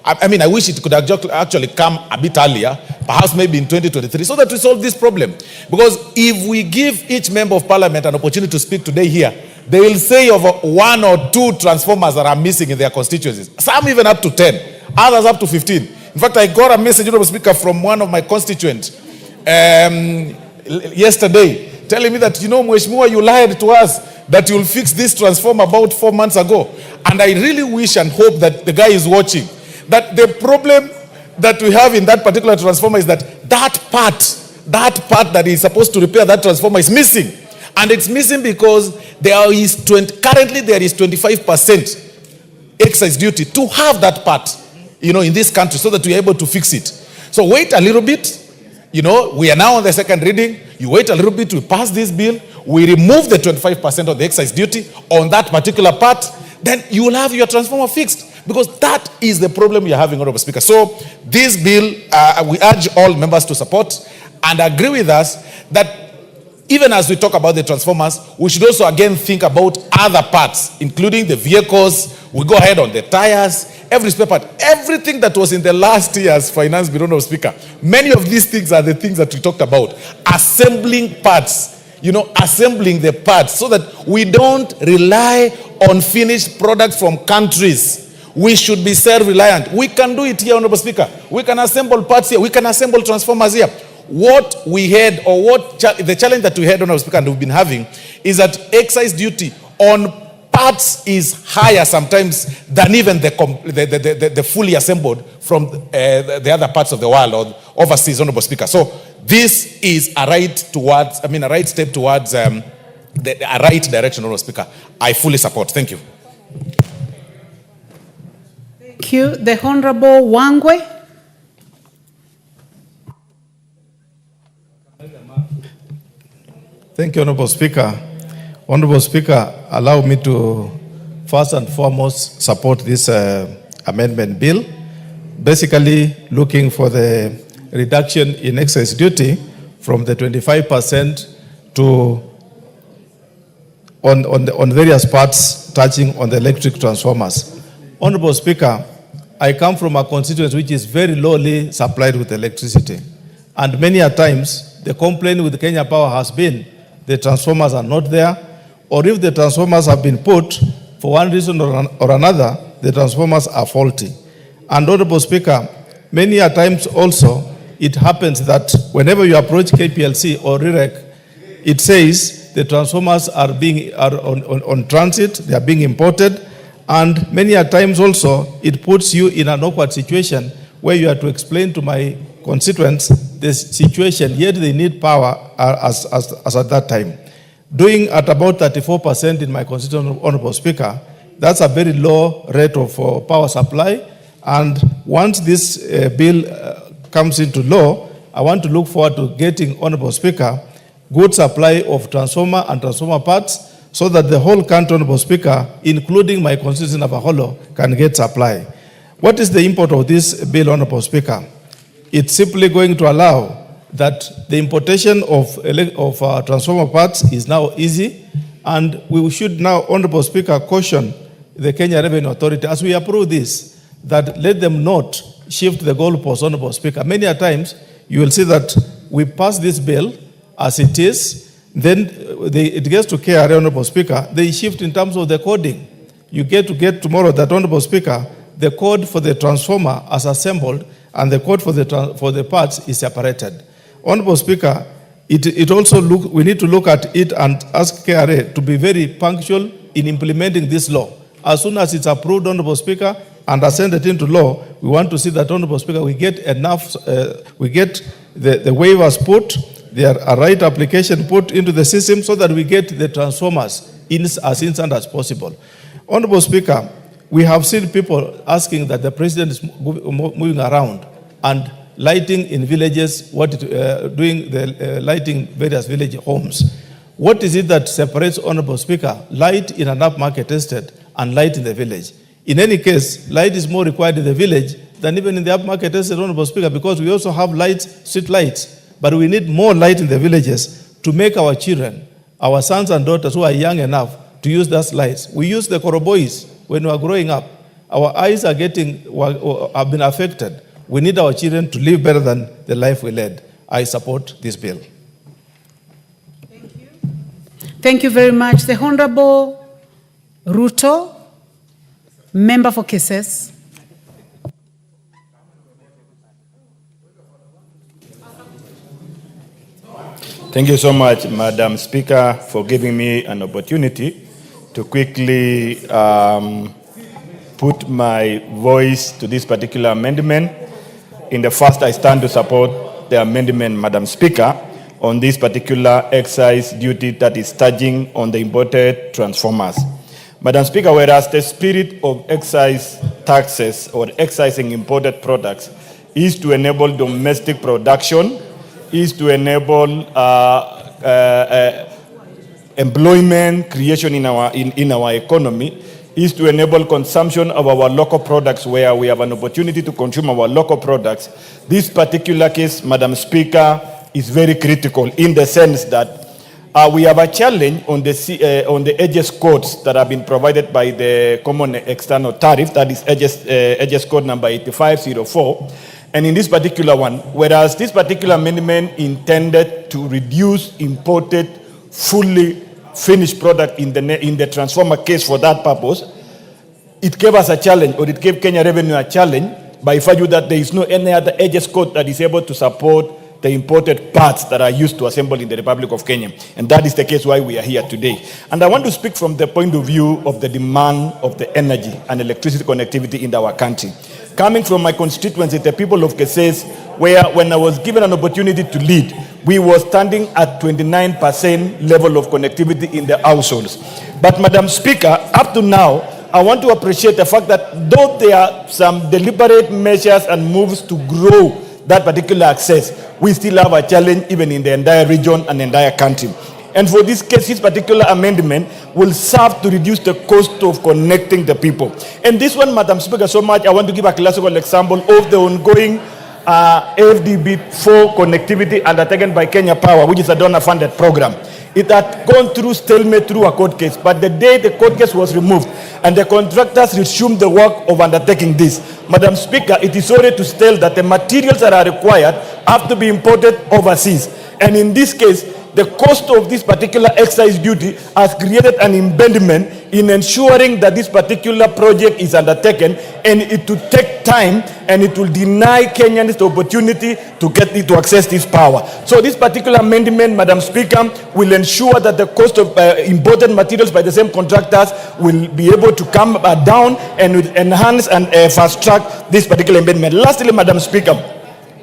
I wish it could actually come a bit earlier, perhaps maybe in 2023, so that we solve this problem. Because if we give each member of parliament an opportunity to speak today here, they will say of 1 or 2 transformers that are missing in their constituencies. Some even up to 10, others up to 15. In fact, I got a message, Honorable Speaker, from one of my constituents yesterday, telling me that, Mheshimiwa, you lied to us that you'll fix this transformer about 4 months ago. And I really wish and hope that the guy is watching. That the problem that we have in that particular transformer is that part that is supposed to repair that transformer is missing. And it's missing because currently there is 25% excise duty to have that part, in this country, so that we are able to fix it. So wait a little bit. We are now on the second reading. You wait a little bit, we pass this bill, we remove the 25% of the excise duty on that particular part, then you will have your transformer fixed. Because that is the problem you're having, Honorable Speaker. So this bill, we urge all members to support and agree with us that even as we talk about the transformers, we should also again think about other parts, including the vehicles. We go ahead on the tires, every spare part, everything that was in the last year's finance bill, Honorable Speaker. Many of these things are the things that we talked about. Assembling parts, assembling the parts so that we don't rely on finished products from countries. We should be self-reliant. We can do it here, Honorable Speaker. We can assemble parts here. We can assemble transformers here. what we had, or the challenge that we had, Honorable Speaker, and we've been having, is that excise duty on parts is higher sometimes than even the fully assembled from the other parts of the world or overseas, Honorable Speaker. So this is a right step towards a right direction, Honorable Speaker. I fully support. Thank you. Thank you. The Honorable Wangwe. Thank you, Honorable Speaker. Honorable Speaker, allow me to first and foremost support this amendment bill, basically looking for the reduction in excise duty from the 25% to on various parts touching on the electric transformers. Honorable Speaker, I come from a constituency which is very lowly supplied with electricity, and many a times the complaint with Kenya Power has been the transformers are not there, or if the transformers have been put for one reason or another, the transformers are faulty. And Honorable Speaker, many a times also it happens that whenever you approach KPLC or RIREC, it says the transformers are on transit, they are being imported, and many a times also it puts you in an awkward situation where you have to explain to my constituents the situation, yet they need power as at that time. Doing at about 34% in my constituency, Honorable Speaker, that's a very low rate of power supply. And once this bill comes into law, I want to look forward to getting, Honorable Speaker, good supply of transformer and transformer parts so that the whole country, Honorable Speaker, including my constituency of Aholo, can get supply. What is the import of this bill, Honorable Speaker? It's simply going to allow that the importation of transformer parts is now easy, and we should now, Honorable Speaker, caution the Kenya Revenue Authority as we approve this, that let them not shift the goalposts, Honorable Speaker. Many a times you will see that we pass this bill as it is, then it gets to KRA, Honorable Speaker, they shift in terms of the coding. You get tomorrow that, Honorable Speaker, the code for the transformer as assembled and the code for the parts is separated. Honorable Speaker, it also we need to look at it and ask KRA to be very punctual in implementing this law. As soon as it's approved, Honorable Speaker, and ascended into law, we want to see that, Honorable Speaker, we get enough, we get the waivers put, there are right application put into the system so that we get the transformers as instant as possible. Honorable Speaker, we have seen people asking that the president is moving around and lighting in villages, doing the lighting various village homes. What is it that separates, Honorable Speaker, light in an upmarket estate and light in the village? In any case, light is more required in the village than even in the upmarket estate, Honorable Speaker, because we also have lights, street lights, but we need more light in the villages to make our children, our sons and daughters who are young enough to use those lights. We use the korobois when we are growing up. Our eyes have been affected. We need our children to live better than the life we led. I support this bill. Thank you. Thank you very much. The Honorable Ruto, member for Kisses. Thank you so much, Madam Speaker, for giving me an opportunity to quickly put my voice to this particular amendment. In the first, I stand to support the amendment, Madam Speaker, on this particular excise duty that is charging on the imported transformers. Madam Speaker, whereas the spirit of excise taxes or excising imported products is to enable domestic production, is to enable employment creation in our economy, is to enable consumption of our local products where we have an opportunity to consume our local products. This particular case, Madam Speaker, is very critical in the sense that we have a challenge on the edges codes that have been provided by the Common External Tariff, that is edges code number 8504. And in this particular one, whereas this particular amendment intended to reduce imported fully finished product in the transformer case for that purpose, it gave us a challenge, or it gave Kenya Revenue a challenge by virtue that there is no any other edges code that is able to support the imported parts that are used to assemble in the Republic of Kenya. And that is the case why we are here today. And I want to speak from the point of view of the demand of the energy and electricity connectivity in our country. Coming from my constituency, the people of Keses, where when I was given an opportunity to lead, we were standing at 29% level of connectivity in the households. But Madam Speaker, up to now, I want to appreciate the fact that though there are some deliberate measures and moves to grow that particular access, we still have a challenge even in the entire region and entire country. And for this case, this particular amendment will serve to reduce the cost of connecting the people. And this one, Madam Speaker, so much, I want to give a classical example of the ongoing FDB4 connectivity undertaken by Kenya Power, which is a donor-funded program. It had gone through stalemate through a court case, but the day the court case was removed and the contractors resumed the work of undertaking this, Madam Speaker, it is sorry to tell that the materials that are required have to be imported overseas. And in this case, the cost of this particular excise duty has created an impediment in ensuring that this particular project is undertaken, and it will take time and it will deny Kenyans the opportunity to access this power. So this particular amendment, Madam Speaker, will ensure that the cost of imported materials by the same contractors will be able to come down and will enhance and fast track this particular amendment. Lastly, Madam Speaker,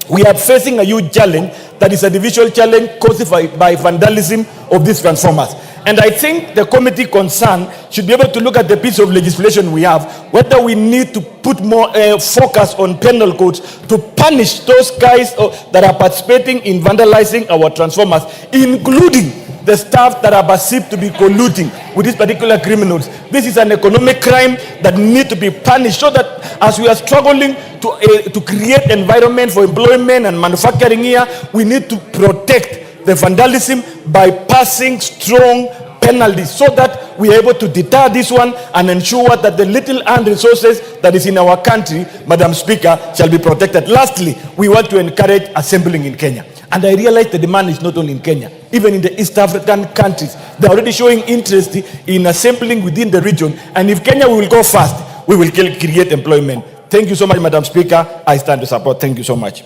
we are facing a huge challenge that is a divisional challenge caused by vandalism of these transformers. And I think the committee concerned should be able to look at the piece of legislation we have, whether we need to put more focus on penal codes to punish those guys that are participating in vandalizing our transformers, including the staff that are perceived to be colluding with these particular criminals. This is an economic crime that needs to be punished, so that as we are struggling to create environment for employment and manufacturing here, we need to protect the vandalism by passing strong penalties so that we are able to deter this one and ensure that the little earned resources that is in our country, Madam Speaker, shall be protected. Lastly, we want to encourage assembling in Kenya. And I realize the demand is not only in Kenya, even in the East African countries. They're already showing interest in assembling within the region. And if Kenya will go fast, we will create employment. Thank you so much, Madam Speaker. I stand to support. Thank you so much.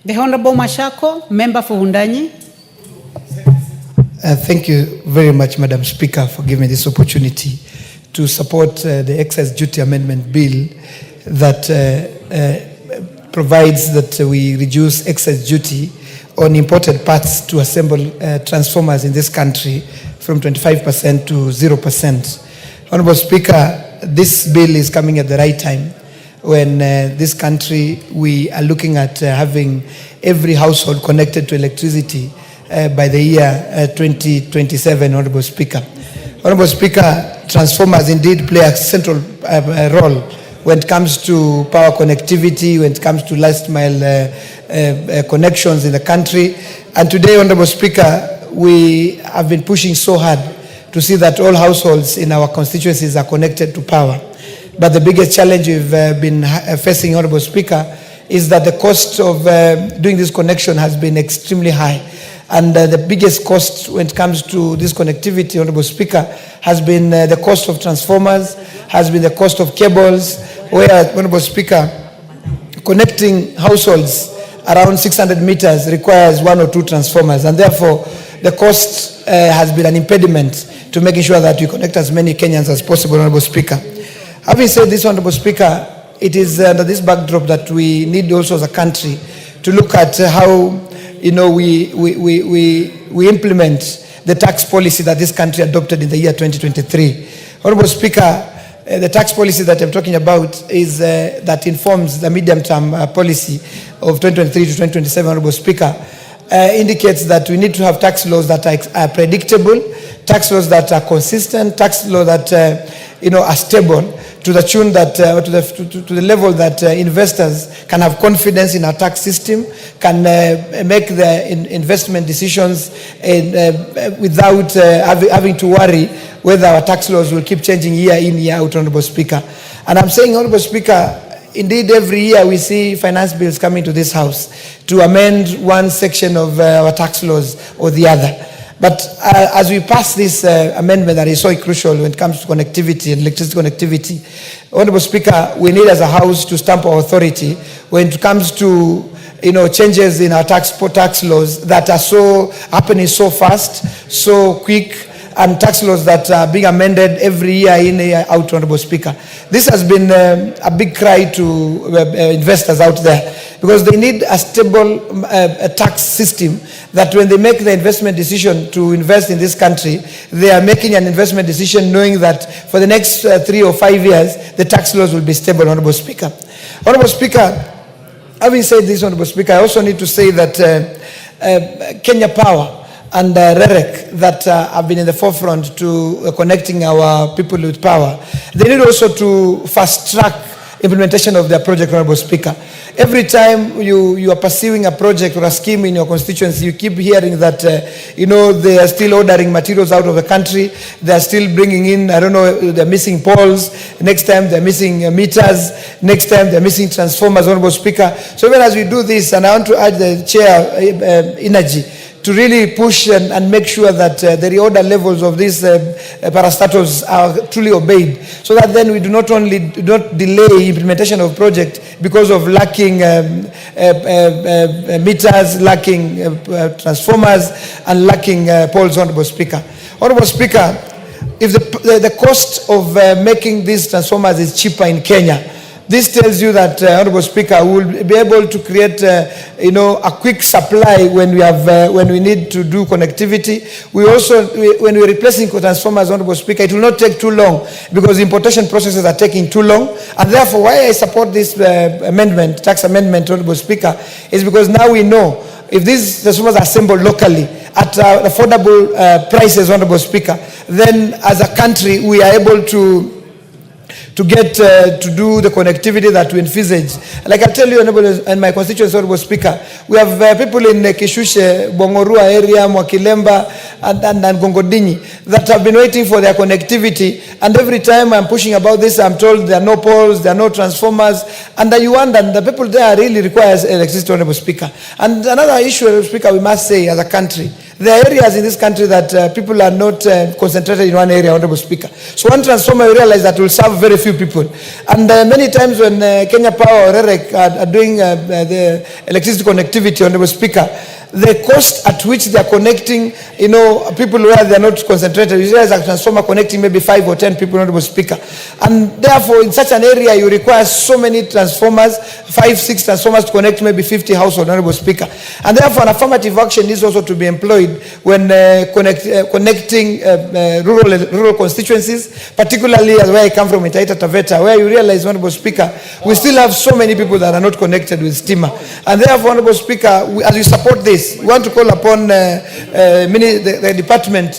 The Honorable Mashako, member for Hundanyi. Thank you very much, Madam Speaker, for giving me this opportunity to support the excise duty amendment bill that provides that we reduce excise duty on imported parts to assemble transformers in this country from 25% to 0%. Honorable Speaker, this bill is coming at the right time when this country, we are looking at having every household connected to electricity by the year 2027, Honorable Speaker. Honorable Speaker, transformers indeed play a central role when it comes to power connectivity, when it comes to last mile connections in the country. And today, Honorable Speaker, we have been pushing so hard to see that all households in our constituencies are connected to power. But the biggest challenge we've been facing, Honorable Speaker, is that the cost of doing this connection has been extremely high. And the biggest cost when it comes to this connectivity, Honorable Speaker, has been the cost of transformers, has been the cost of cables, where, Honorable Speaker, connecting households around 600 meters requires 1 or 2 transformers. And therefore, the cost has been an impediment to making sure that we connect as many Kenyans as possible, Honorable Speaker. Having said this, Honorable Speaker, it is under this backdrop that we need also as a country to look at how we implement the tax policy that this country adopted in the year 2023. Honorable Speaker, the tax policy that I'm talking about is that informs the medium-term policy of 2023 to 2027, Honorable Speaker, indicates that we need to have tax laws that are predictable, tax laws that are consistent, tax laws that are stable, to the tune that to the level that investors can have confidence in our tax system, can make the investment decisions without having to worry whether our tax laws will keep changing year in, year out, Honorable Speaker. And I'm saying, Honorable Speaker, indeed every year we see finance bills coming to this House to amend one section of our tax laws or the other. But as we pass this amendment that is so crucial when it comes to connectivity and electricity connectivity, Honorable Speaker, we need as a House to stamp our authority when it comes to changes in our tax laws that are so happening so fast, so quick, and tax laws that are being amended every year in, year out, Honorable Speaker. This has been a big cry to investors out there because they need a stable tax system that when they make the investment decision to invest in this country, they are making an investment decision knowing that for the next 3 or 5 years, the tax laws will be stable, Honorable Speaker. Honorable Speaker, having said this, Honorable Speaker, I also need to say that Kenya Power and REREC that have been in the forefront to connecting our people with power, they need also to fast-track implementation of their project, Honorable Speaker. Every time you are pursuing a project or a scheme in your constituency, you keep hearing that, they are still ordering materials out of the country. They are still bringing in, they're missing poles. Next time they're missing meters. Next time they're missing transformers, Honorable Speaker. So even as we do this, and I want to urge the Chair, Energy, to really push and make sure that the reorder levels of these parastatals are truly obeyed, so that then we do not delay implementation of project because of lacking meters, lacking transformers, and lacking poles, Honorable Speaker. Honorable Speaker, if the cost of making these transformers is cheaper in Kenya, this tells you that, Honorable Speaker, we will be able to create, a quick supply when we need to do connectivity. When we're replacing transformers, Honorable Speaker, it will not take too long because importation processes are taking too long. And therefore, why I support this tax amendment, Honorable Speaker, is because now we know if these transformers are assembled locally at affordable prices, Honorable Speaker, then as a country we are able to get to do the connectivity that we envisage. Like I tell you, in my constituency, Honorable Speaker, we have people in Kishushe, Bongorua area, Mwakilemba, and Gongodini that have been waiting for their connectivity. And every time I'm pushing about this, I'm told there are no poles, there are no transformers. And you wonder, the people there really requires electricity, Honorable Speaker. And another issue, Honorable Speaker, we must say as a country, there are areas in this country that people are not concentrated in one area, Honorable Speaker. So one transformer, we realize that will serve very few people. And many times when Kenya Power or REREC are doing the electricity connectivity, Honorable Speaker, the cost at which they are connecting, people where they are not concentrated. You realize a transformer connecting maybe 5 or 10 people, Honorable Speaker. And therefore, in such an area, you require so many transformers, 5, 6 transformers to connect maybe 50 households, Honorable Speaker. And therefore, an affirmative action is also to be employed when connecting rural constituencies, particularly as where I come from in Taita Taveta, where you realize, Honorable Speaker, we still have so many people that are not connected with STIMA. And therefore, Honorable Speaker, as we support this, we want to call upon the department,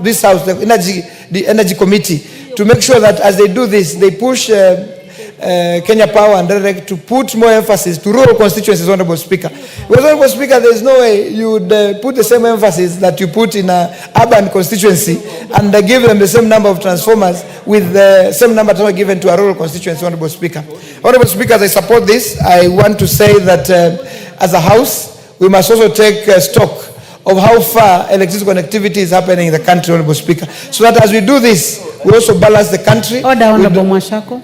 this house, the energy committee, to make sure that as they do this, they push Kenya Power and REREC to put more emphasis to rural constituencies, Honorable Speaker. Because, Honorable Speaker, there is no way you would put the same emphasis that you put in an urban constituency and give them the same number of transformers with the same number given to a rural constituency, Honorable Speaker. Honorable Speaker, as I support this, I want to say that as a House, we must also take stock of how far electricity connectivity is happening in the country, Honorable Speaker, so that as we do this, we also balance the country. Order, Honorable Mwashako.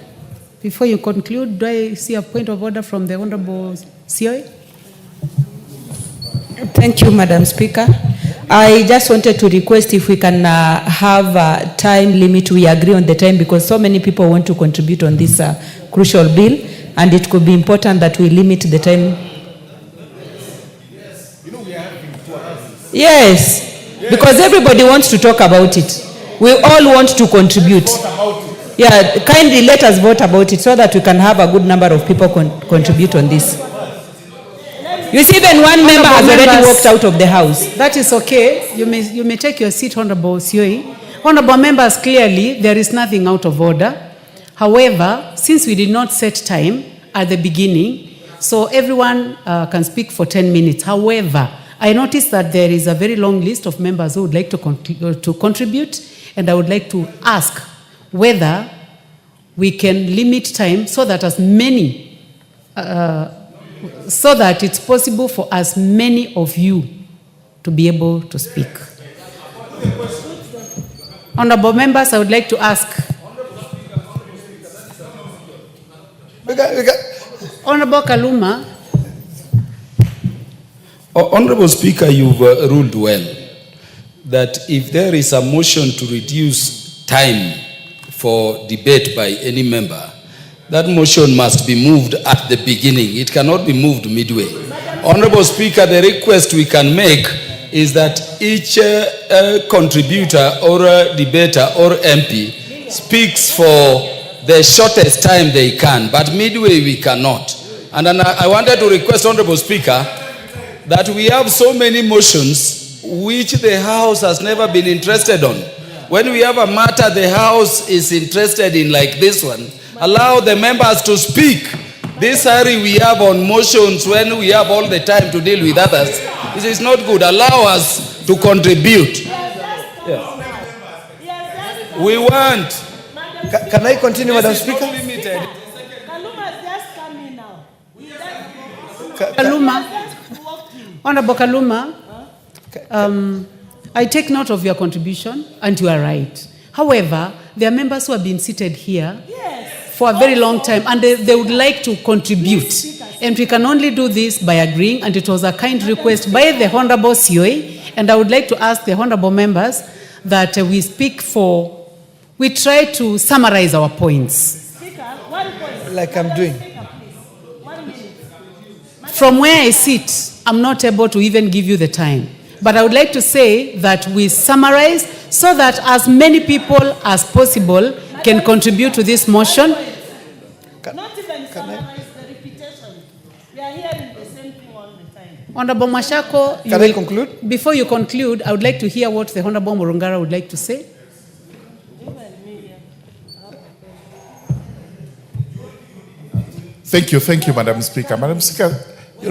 Before you conclude, do I see a point of order from the Honorable COA? Thank you, Madam Speaker. I just wanted to request if we can have a time limit. We agree on the time because so many people want to contribute on this crucial bill, and it could be important that we limit the time. Yes, because everybody wants to talk about it. We all want to contribute. Yeah, kindly let us vote about it so that we can have a good number of people contribute on this. You see, even one member has already walked out of the House. That is okay. You may take your seat, Honorable COE. Honorable members, clearly there is nothing out of order. However, since we did not set time at the beginning, so everyone can speak for 10 minutes. However, I noticed that there is a very long list of members who would like to contribute, and I would like to ask whether we can limit time so that so that it's possible for as many of you to be able to speak. Honorable members, I would like to ask. Honorable Kaluma. Honorable Speaker, you've ruled well that if there is a motion to reduce time for debate by any member, that motion must be moved at the beginning. It cannot be moved midway. Honorable Speaker, the request we can make is that each contributor or debater or MP speaks for the shortest time they can, but midway we cannot. And then I wanted to request, Honorable Speaker, that we have so many motions which the House has never been interested on. When we have a matter the House is interested in, like this one, allow the members to speak. This hurry we have on motions when we have all the time to deal with others, this is not good. Allow us to contribute. Yeah. We want. Can I continue, Madam Speaker? Kaluma. Honorable Kaluma, I take note of your contribution, and you are right. However, there are members who have been seated here for a very long time, and they would like to contribute. And we can only do this by agreeing, and it was a kind request by the Honorable COA, and I would like to ask the Honorable members that we try to summarize our points. Like I'm doing. From where I sit, I'm not able to even give you the time. But I would like to say that we summarize so that as many people as possible can contribute to this motion. Not even summarize the repetition. We are hearing the same thing all the time. Honorable Mashako, can I conclude? Before you conclude, I would like to hear what the Honorable Murungara would like to say. Thank you, Madam Speaker. Madam Speaker,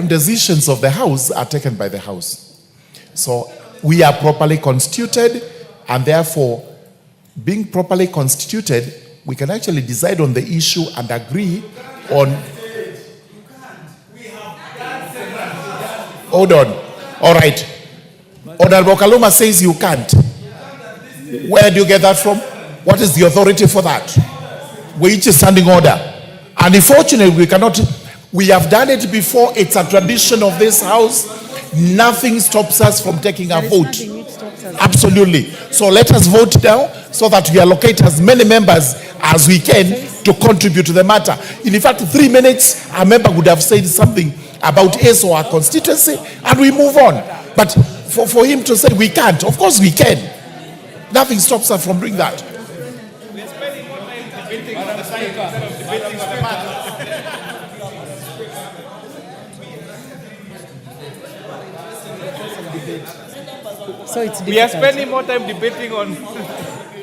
decisions of the House are taken by the House. So we are properly constituted, and therefore, being properly constituted, we can actually decide on the issue and agree on. Hold on. All right. Honorable Kaluma says you can't. Where do you get that from? What is the authority for that? We each a standing order. And unfortunately, we cannot. We have done it before. It's a tradition of this House. Nothing stops us from taking a vote. Absolutely. So let us vote now so that we allocate as many members as we can to contribute to the matter. In fact, 3 minutes, a member would have said something about his or our constituency, and we move on. But for him to say we can't, of course we can. Nothing stops us from doing that. So it's we are spending more time debating on.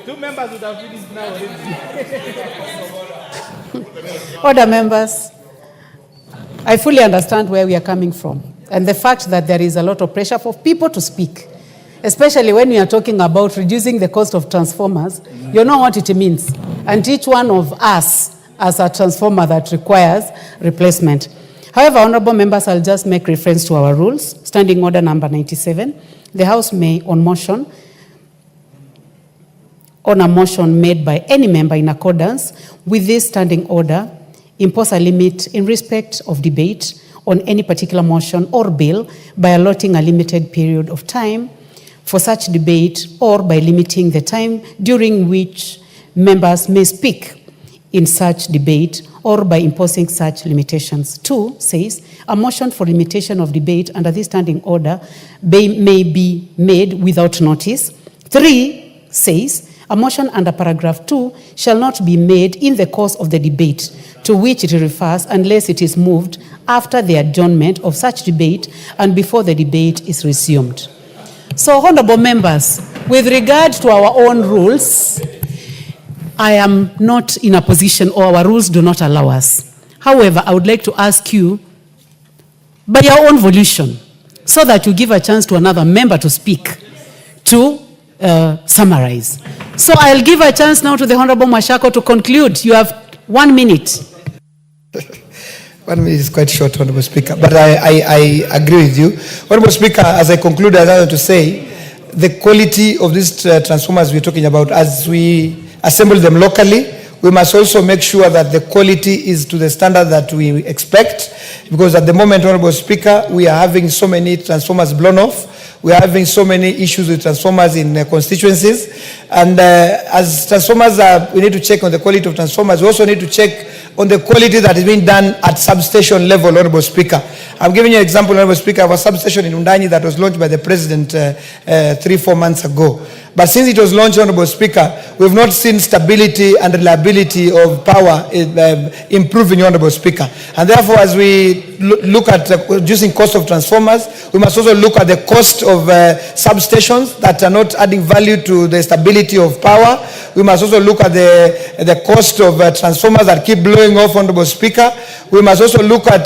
2 members would have finished now already. Order, members. I fully understand where we are coming from, and the fact that there is a lot of pressure for people to speak, especially when we are talking about reducing the cost of transformers. You know what it means, and each one of us as a transformer that requires replacement. However, honorable members, I'll just make reference to our rules. Standing order number 97. The House may, on a motion made by any member in accordance with this standing order, impose a limit in respect of debate on any particular motion or bill by allotting a limited period of time for such debate, or by limiting the time during which members may speak in such debate, or by imposing such limitations. 2 says, a motion for limitation of debate under this standing order may be made without notice. 3 says, a motion under paragraph 2 shall not be made in the course of the debate to which it refers unless it is moved after the adjournment of such debate and before the debate is resumed. So, honorable members, with regard to our own rules, I am not in a position, or our rules do not allow us. However, I would like to ask you, by your own volition, so that you give a chance to another member to speak, to summarize. So I'll give a chance now to the Honorable Mashako to conclude. You have 1 minute. 1 minute is quite short, Honorable Speaker, but I agree with you. Honorable Speaker, as I conclude, I want to say the quality of these transformers we're talking about. As we assemble them locally, we must also make sure that the quality is to the standard that we expect, because at the moment, Honorable Speaker, we are having so many transformers blown off. We are having so many issues with transformers in constituencies. And as transformers, we need to check on the quality of transformers. We also need to check on the quality that is being done at substation level, Honorable Speaker. I'm giving you an example, Honorable Speaker, of a substation in Undanyi that was launched by the President 3-4 months ago. But since it was launched, Honorable Speaker, we have not seen stability and reliability of power improving, Honorable Speaker. And therefore, as we look at reducing cost of transformers, we must also look at the cost of substations that are not adding value to the stability of power. We must also look at the cost of transformers that keep blowing off, Honorable Speaker. We must also look at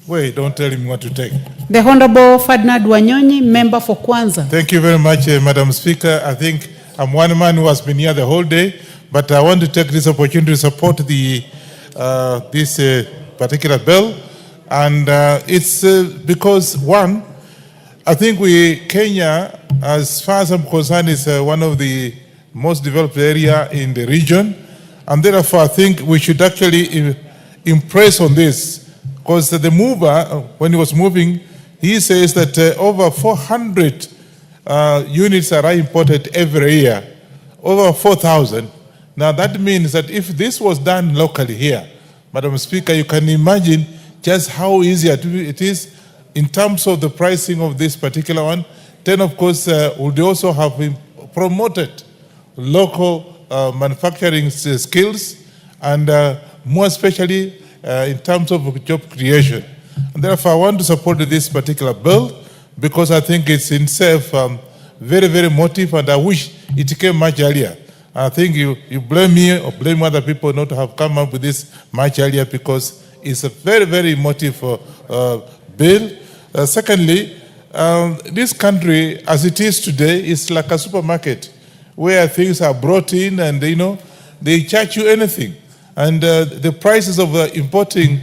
Wait, don't tell him what to take. The Honorable Ferdinand Wanyonyi, member for Kwanza. Thank you very much, Madam Speaker. I think I'm one man who has been here the whole day, but I want to take this opportunity to support this particular bill. And it's because, one, I think Kenya, as far as I'm concerned, is one of the most developed area in the region. And therefore, I think we should actually impress on this. Because the mover, when he was moving, he says that over 400 units are imported every year, over 4,000. Now that means that if this was done locally here, Madam Speaker, you can imagine just how easy it is in terms of the pricing of this particular one. Then, of course, would also have promoted local manufacturing skills, and more especially in terms of job creation. And therefore, I want to support this particular bill because I think it's in itself very, very motive, and I wish it came much earlier. I think you blame me or blame other people not to have come up with this much earlier, because it's a very, very motive bill. Secondly, this country, as it is today, is like a supermarket where things are brought in and, they charge you anything. And the prices of importing